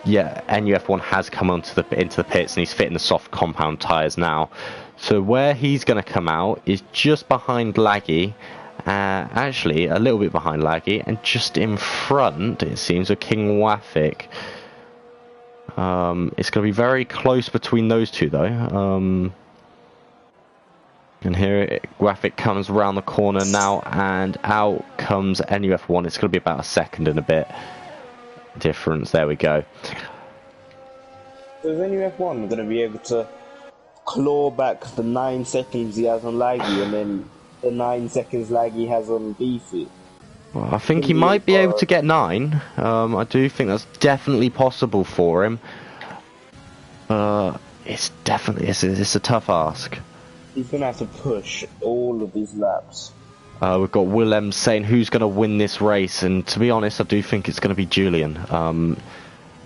yeah, NUF1 has come into the pits, and he's fitting the soft compound tyres now. So where he's going to come out is just behind Laggy, actually a little bit behind Laggy, and just in front, it seems, of King Wafik. It's going to be very close between those two, though. And here Graphic comes around the corner now, and out comes NUF1. It's going to be about a second and a bit difference. There we go. So is NUF1 going to be able to claw back the 9 seconds he has on Laggy, and then the 9 seconds Laggy has on Beefy? Well, I think he might be able to get 9. I do think that's definitely possible for him. It's definitely it's a tough ask. He's going to have to push all of these laps. We've got Willem saying who's going to win this race, and to be honest, I do think it's going to be Julian.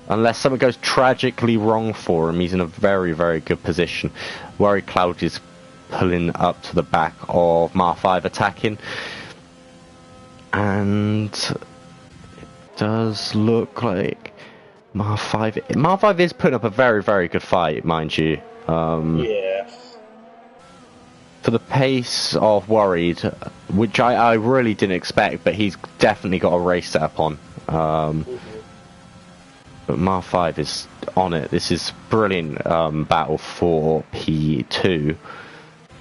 Unless something goes tragically wrong for him, he's in a very, very good position. Worry Cloud is pulling up to the back of Mar 5 attacking. And it does look like Mar 5 is putting up a very, very good fight, mind you. Yeah. For the pace of Worried, which I really didn't expect, but he's definitely got a race set up on. But Mar 5 is on it. This is brilliant battle for P2.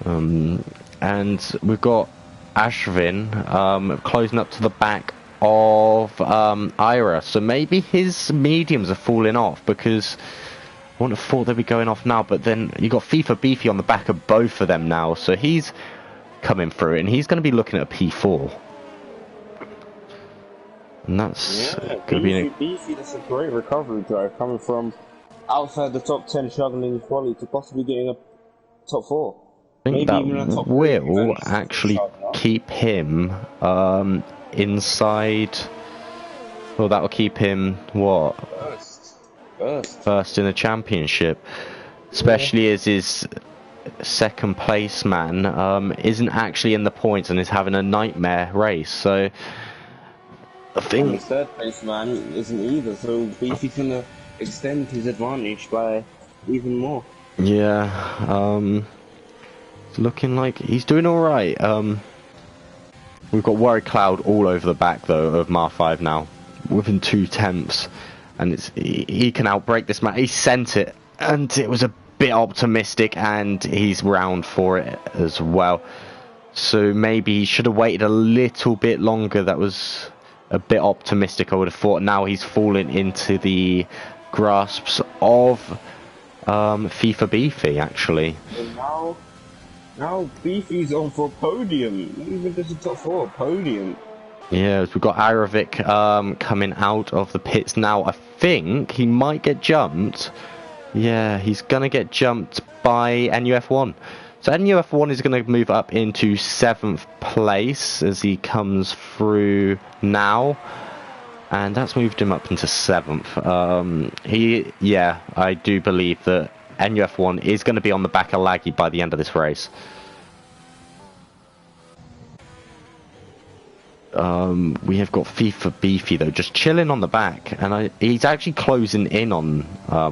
And we've got Ashvin closing up to the back of Ira. So maybe his mediums are falling off, because I wouldn't have thought they'd be going off now. But then you got FIFA Beefy on the back of both of them now. So he's coming through, and he's going to be looking at a P4. And that's going to be Beefy, that's a great recovery drive coming from outside the top 10, struggling quality to possibly getting a top 4. I think Maybe that even a top will actually keep him inside. Well, that will keep him what? First in the championship, especially as his second place man isn't actually in the points and is having a nightmare race. So I think his third place man isn't either, so Beefy's gonna extend his advantage by even more. Yeah, it's looking like he's doing all right. We've got Worry Cloud all over the back though of Mar 5 now, within 2 tenths, and he can outbreak this man. He sent it, and it was a bit optimistic, and he's round for it as well. So maybe he should have waited a little bit longer. That was a bit optimistic, I would have thought. Now he's fallen into the grasps of FIFA Beefy, actually. And now Beefy's on for a podium, even just a top 4 podium. Yeah, we've got Arovic coming out of the pits now. I think he might get jumped. Yeah, he's going to get jumped by NUF1. So NUF1 is going to move up into 7th place as he comes through now. And that's moved him up into 7th. Yeah, I do believe that NUF1 is going to be on the back of Laggy by the end of this race. We have got FIFA Beefy though, just chilling on the back, and he's actually closing in on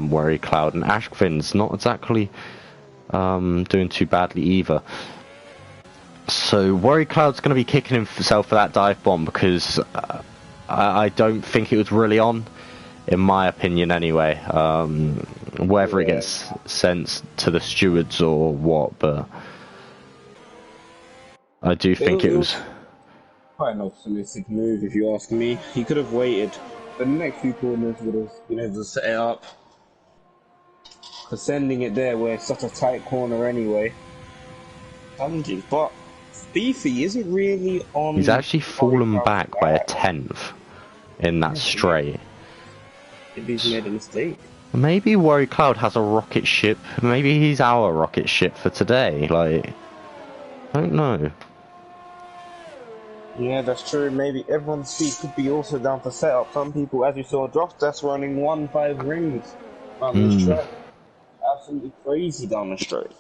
Worry Cloud, and Ashvin's not exactly doing too badly either. So Worry Cloud's going to be kicking himself for that dive bomb, because I don't think it was really on, in my opinion anyway. Whether it gets sent to the stewards or what, but I do think it was quite an optimistic move, if you ask me. He could have waited. The next few corners would have been able to set it up. Because sending it there, where it's such a tight corner anyway. Challenging, but Beefy isn't really on. He's actually fallen back by a 10th in that straight. Maybe he's made a mistake. Maybe Worry Cloud has a rocket ship. Maybe he's our rocket ship for today. Like, I don't know. Yeah, that's true. Maybe everyone's speed could be also down for setup. Some people, as you saw, that's running 1-5 rings on this track. Absolutely crazy down the straight.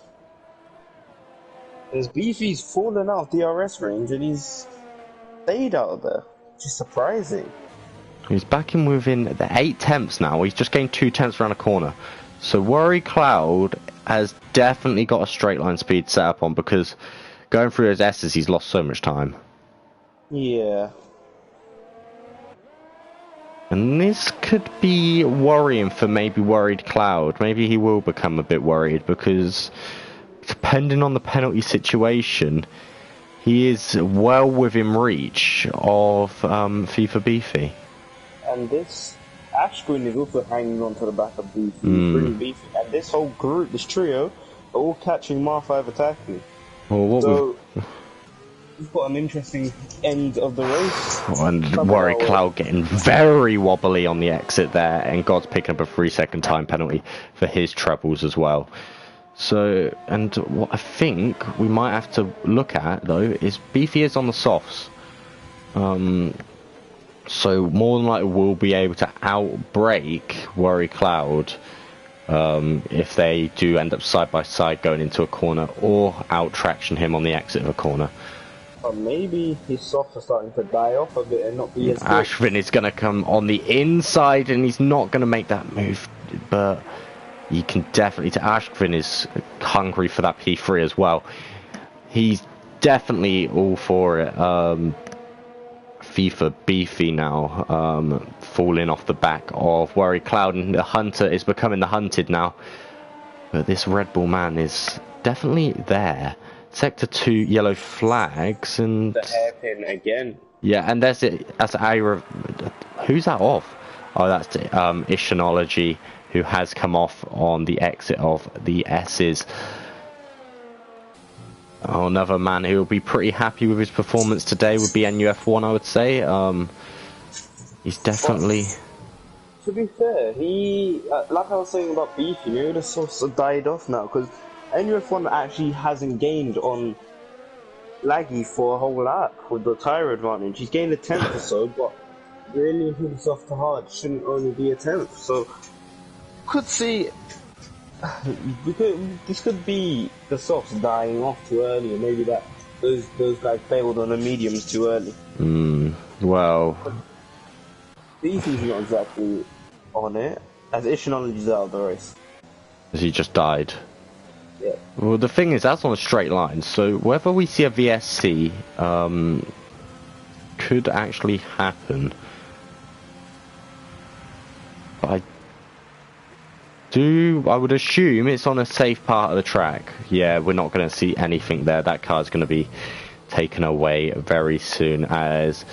There's Beefy's fallen out DRS range and he's stayed out of there. Which is surprising. He's back in within the 8 tenths now. He's just gained 2 tenths around a corner. So Worry Cloud has definitely got a straight line speed set up on, because going through his S's, he's lost so much time. Yeah. And this could be worrying for maybe worried Cloud. Maybe he will become a bit worried because depending on the penalty situation, he is well within reach of FIFA Beefy. And this Ashwin is also hanging on to the back of Beefy. Pretty Beefy. And this whole group, this trio, are all catching Mar 5 attacking. Well, we've got an interesting end of the race. And Worry Cloud getting very wobbly on the exit there, and God's picking up a 3-second time penalty for his trebles as well. So, and what I think we might have to look at though is Beefy is on the softs. So more than likely we'll be able to outbrake Worry Cloud if they do end up side by side going into a corner, or out traction him on the exit of a corner. Or maybe his softs are starting to die off a bit and not be as good. Ashvin is going to come on the inside and he's not going to make that move, but you can definitely... Ashvin is hungry for that P3 as well. He's definitely all for it. FIFA Beefy now, falling off the back of Worry Cloud, and the Hunter is becoming the hunted now. But this Red Bull man is definitely there. Sector 2 yellow flags, and the hairpin again. Yeah, and that's Ira. Who's that off? Oh, that's Ishanology, who has come off on the exit of the S's. Oh, another man who will be pretty happy with his performance today would be NUF1, I would say. He's definitely... To be fair, he, like I was saying about Beefy, maybe the softs have died off now, because NUF1 actually hasn't gained on Laggy for a whole lap with the tyre advantage. He's gained a 10th or so, but really improving soft to hard shouldn't only be a 10th. So, could see... this could be the softs dying off too early, and maybe that those guys failed on the mediums too early. Well... Beefy's not exactly on it, as Ishanology's out of the race. As he just died. Yeah. Well, the thing is, that's on a straight line, so whether we see a VSC could actually happen. But I would assume it's on a safe part of the track. Yeah, we're not going to see anything there. That car's going to be taken away very soon, as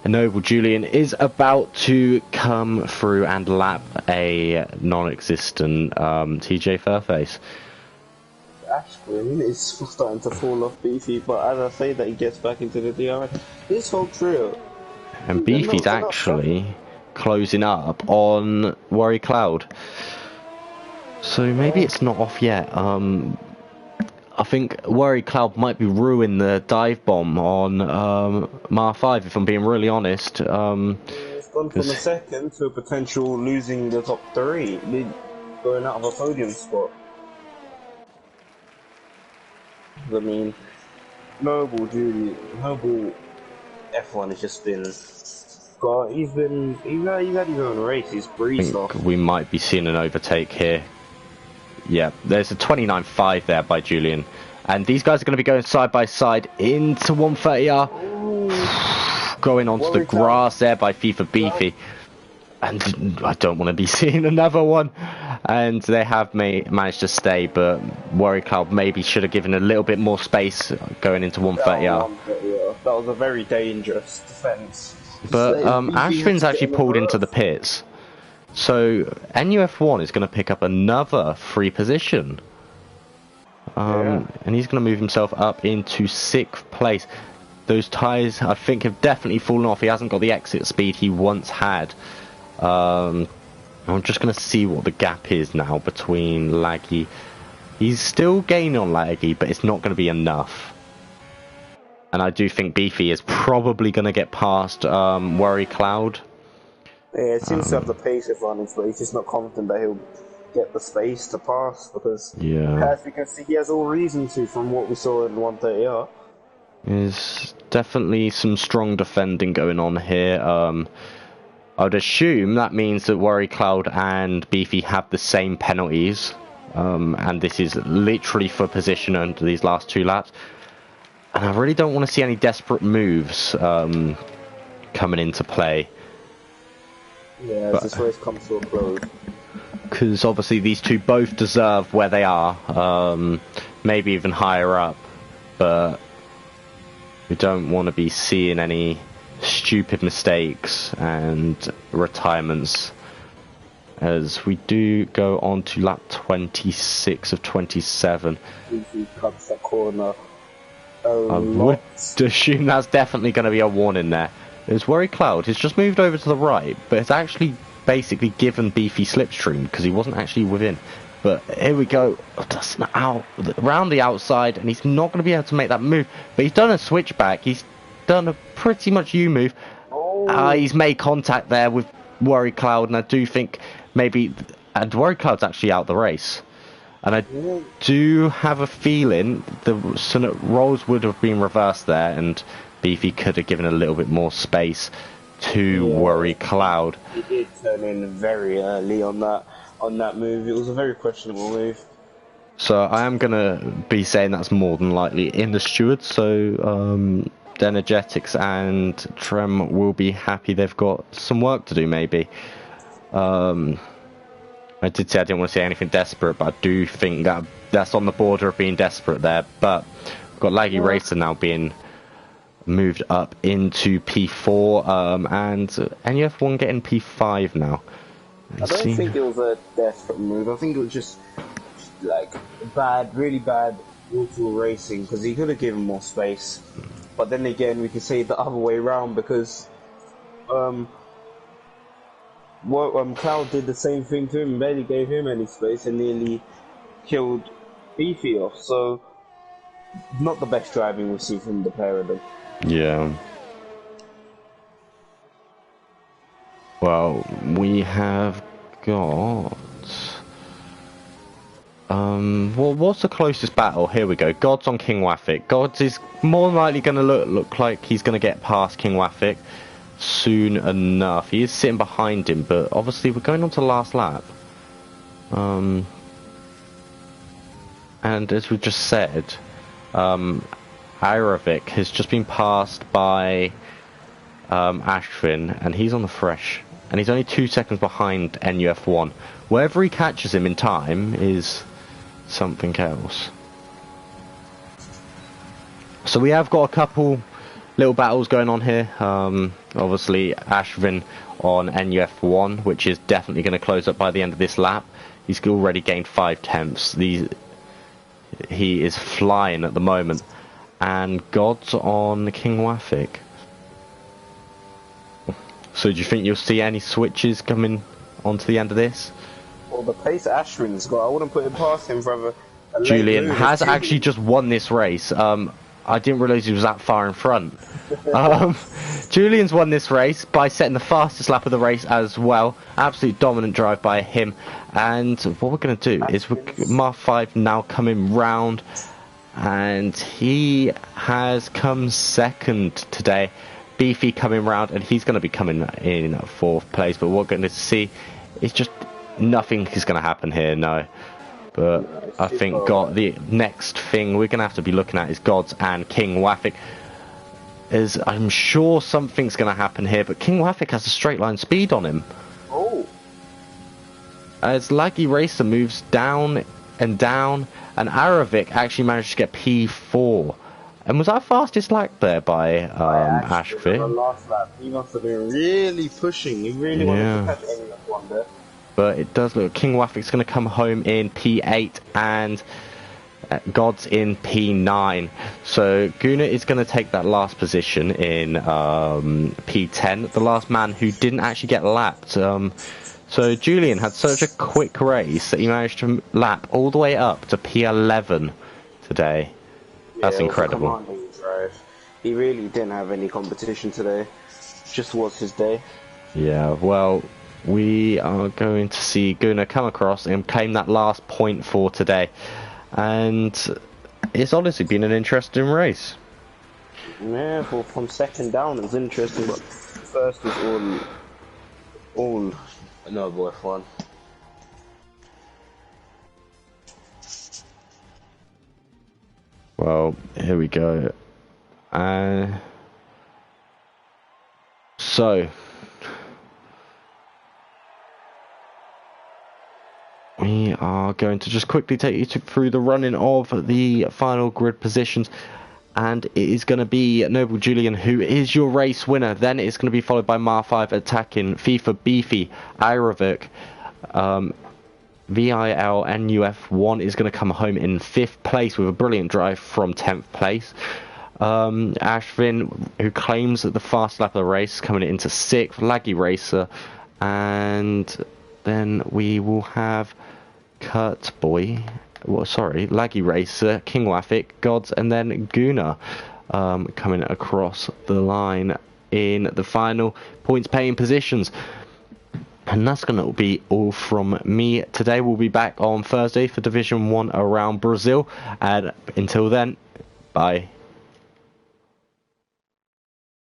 Noble Julian is about to come through and lap a non-existent TJ Fairface. Ashwin is starting to fall off Beefy, but as I say that, he gets back into the DRS. This whole trio. And Beefy's actually closing up on Worry Cloud. So maybe it's not off yet. I think Worry Cloud might be ruining the dive bomb on Mar 5, if I'm being really honest. It's gone from a second to a potential losing the top 3, going out of a podium spot. I mean, Noble F1 has just been... He's had his own race, he's breezed off. We might be seeing an overtake here. Yeah, there's a 29.5 there by Julian. And these guys are going to be going side by side into 130R. Going onto the grass there by FIFA Beefy. And I don't want to be seeing another one. And they have managed to stay, but Worry Cloud maybe should have given a little bit more space going into 130R. That was a very dangerous defense. But Ashvin's actually pulled into the pits. So NUF1 is going to pick up another free position. And he's going to move himself up into 6th place. Those tyres, I think, have definitely fallen off. He hasn't got the exit speed he once had. I'm just going to see what the gap is now between Laggy. He's still gaining on Laggy, but it's not going to be enough. And I do think Beefy is probably going to get past Worry Cloud. Yeah, it seems to have the pace advantage, but he's just not confident that he'll get the space to pass, because as we can see, he has all reason to from what we saw in 130R. There's definitely some strong defending going on here. I would assume that means that Worry Cloud and Beefy have the same penalties, and this is literally for position under these last 2 laps. And I really don't want to see any desperate moves coming into play. Yeah, as this race comes to a close. Because obviously these two both deserve where they are, maybe even higher up, but we don't want to be seeing any stupid mistakes and retirements, as we do go on to lap 26 of 27. He cuts the corner a I lot. would assume that's definitely going to be a warning there. There's Worry Cloud. He's just moved over to the right, but it's actually basically given Beefy slipstream because he wasn't actually within. But here we go. Just out around the outside, and he's not going to be able to make that move. But he's done a switchback. He's done a pretty much U move. He's made contact there with Worry Cloud, and I do think maybe and Worry Cloud's actually out the race. And I do have a feeling the roles would have been reversed there, and Beefy could have given a little bit more space to Worry Cloud. He did turn in very early on that move. It was a very questionable move. So I am going to be saying that's more than likely in the stewards. So Energetics and Trem will be happy. They've got some work to do maybe. I did say I didn't want to say anything desperate, but I do think that that's on the border of being desperate there. But we've got Laggy Racer now being moved up into P4, and NUF1 getting P5 now. I don't think it was a desperate move. I think it was just like bad, really bad brutal racing, because he could have given more space. But then again, we could say the other way around, because Cloud did the same thing to him, barely gave him any space and nearly killed Beefy off. So not the best driving we see from the pair of them. Yeah. Well, we have got well, what's the closest battle? Here we go. Gods on King Waffick. Gods is more than likely going to look like he's going to get past King Waffick soon enough. He is sitting behind him, but obviously we're going on to the last lap. And as we just said, Aravik has just been passed by Ashvin, and he's on the fresh, and he's only 2 seconds behind NUF1. Wherever he catches him in time is something else. So we have got a couple little battles going on here. Obviously Ashvin on NUF1, which is definitely going to close up by the end of this lap. He's already gained 5 tenths. He is flying at the moment. And Gods on King Waffick. So do you think you'll see any switches coming onto the end of this? Well, the pace Ashwin's got, I wouldn't put him past him for a Julian has actually just won this race. I didn't realise he was that far in front. Julian's won this race by setting the fastest lap of the race as well. Absolute dominant drive by him. And what we're going to do is Mark 5 now coming round, and he has come second today. Beefy coming round, and he's going to be coming in 4th place. But what we're going to see is just nothing is going to happen here, no. But I think the next thing we're going to have to be looking at is Gods and King Waffick. As I'm sure something's going to happen here, but King Waffick has a straight line speed on him. Oh. As Laggy Racer moves down, and Aravik actually managed to get P4. And was that fastest lap there by Ashvik? The last lap, he must have been really pushing. He really wanted to catch anyone there. But it does look King Waffick's going to come home in P8 and Gods in P9. So Guna is going to take that last position in P10. The last man who didn't actually get lapped. So Julian had such a quick race that he managed to lap all the way up to P11 today. That's incredible. Drive. He really didn't have any competition today. Just was his day. Yeah, well, we are going to see Guna come across and claim that last point for today. And it's honestly been an interesting race. Yeah, well, from second down it was interesting, but first was all another fun. Well, here we go. So we are going to just quickly take you through the running of the final grid positions. And it is going to be Noble Julian who is your race winner. Then it's going to be followed by Mar5 attacking, FIFA Beefy, Iravik, VIL and UF1 is going to come home in 5th place with a brilliant drive from 10th place. Ashvin, who claims the fast lap of the race, coming into 6th. Laggy Racer, and then we will have Kurt Boy. Well, sorry, Laggy Racer, King Waffic, Gods, and then Guna coming across the line in the final points paying positions. And that's going to be all from me today. We'll be back on Thursday for Division 1 around Brazil. And until then, bye.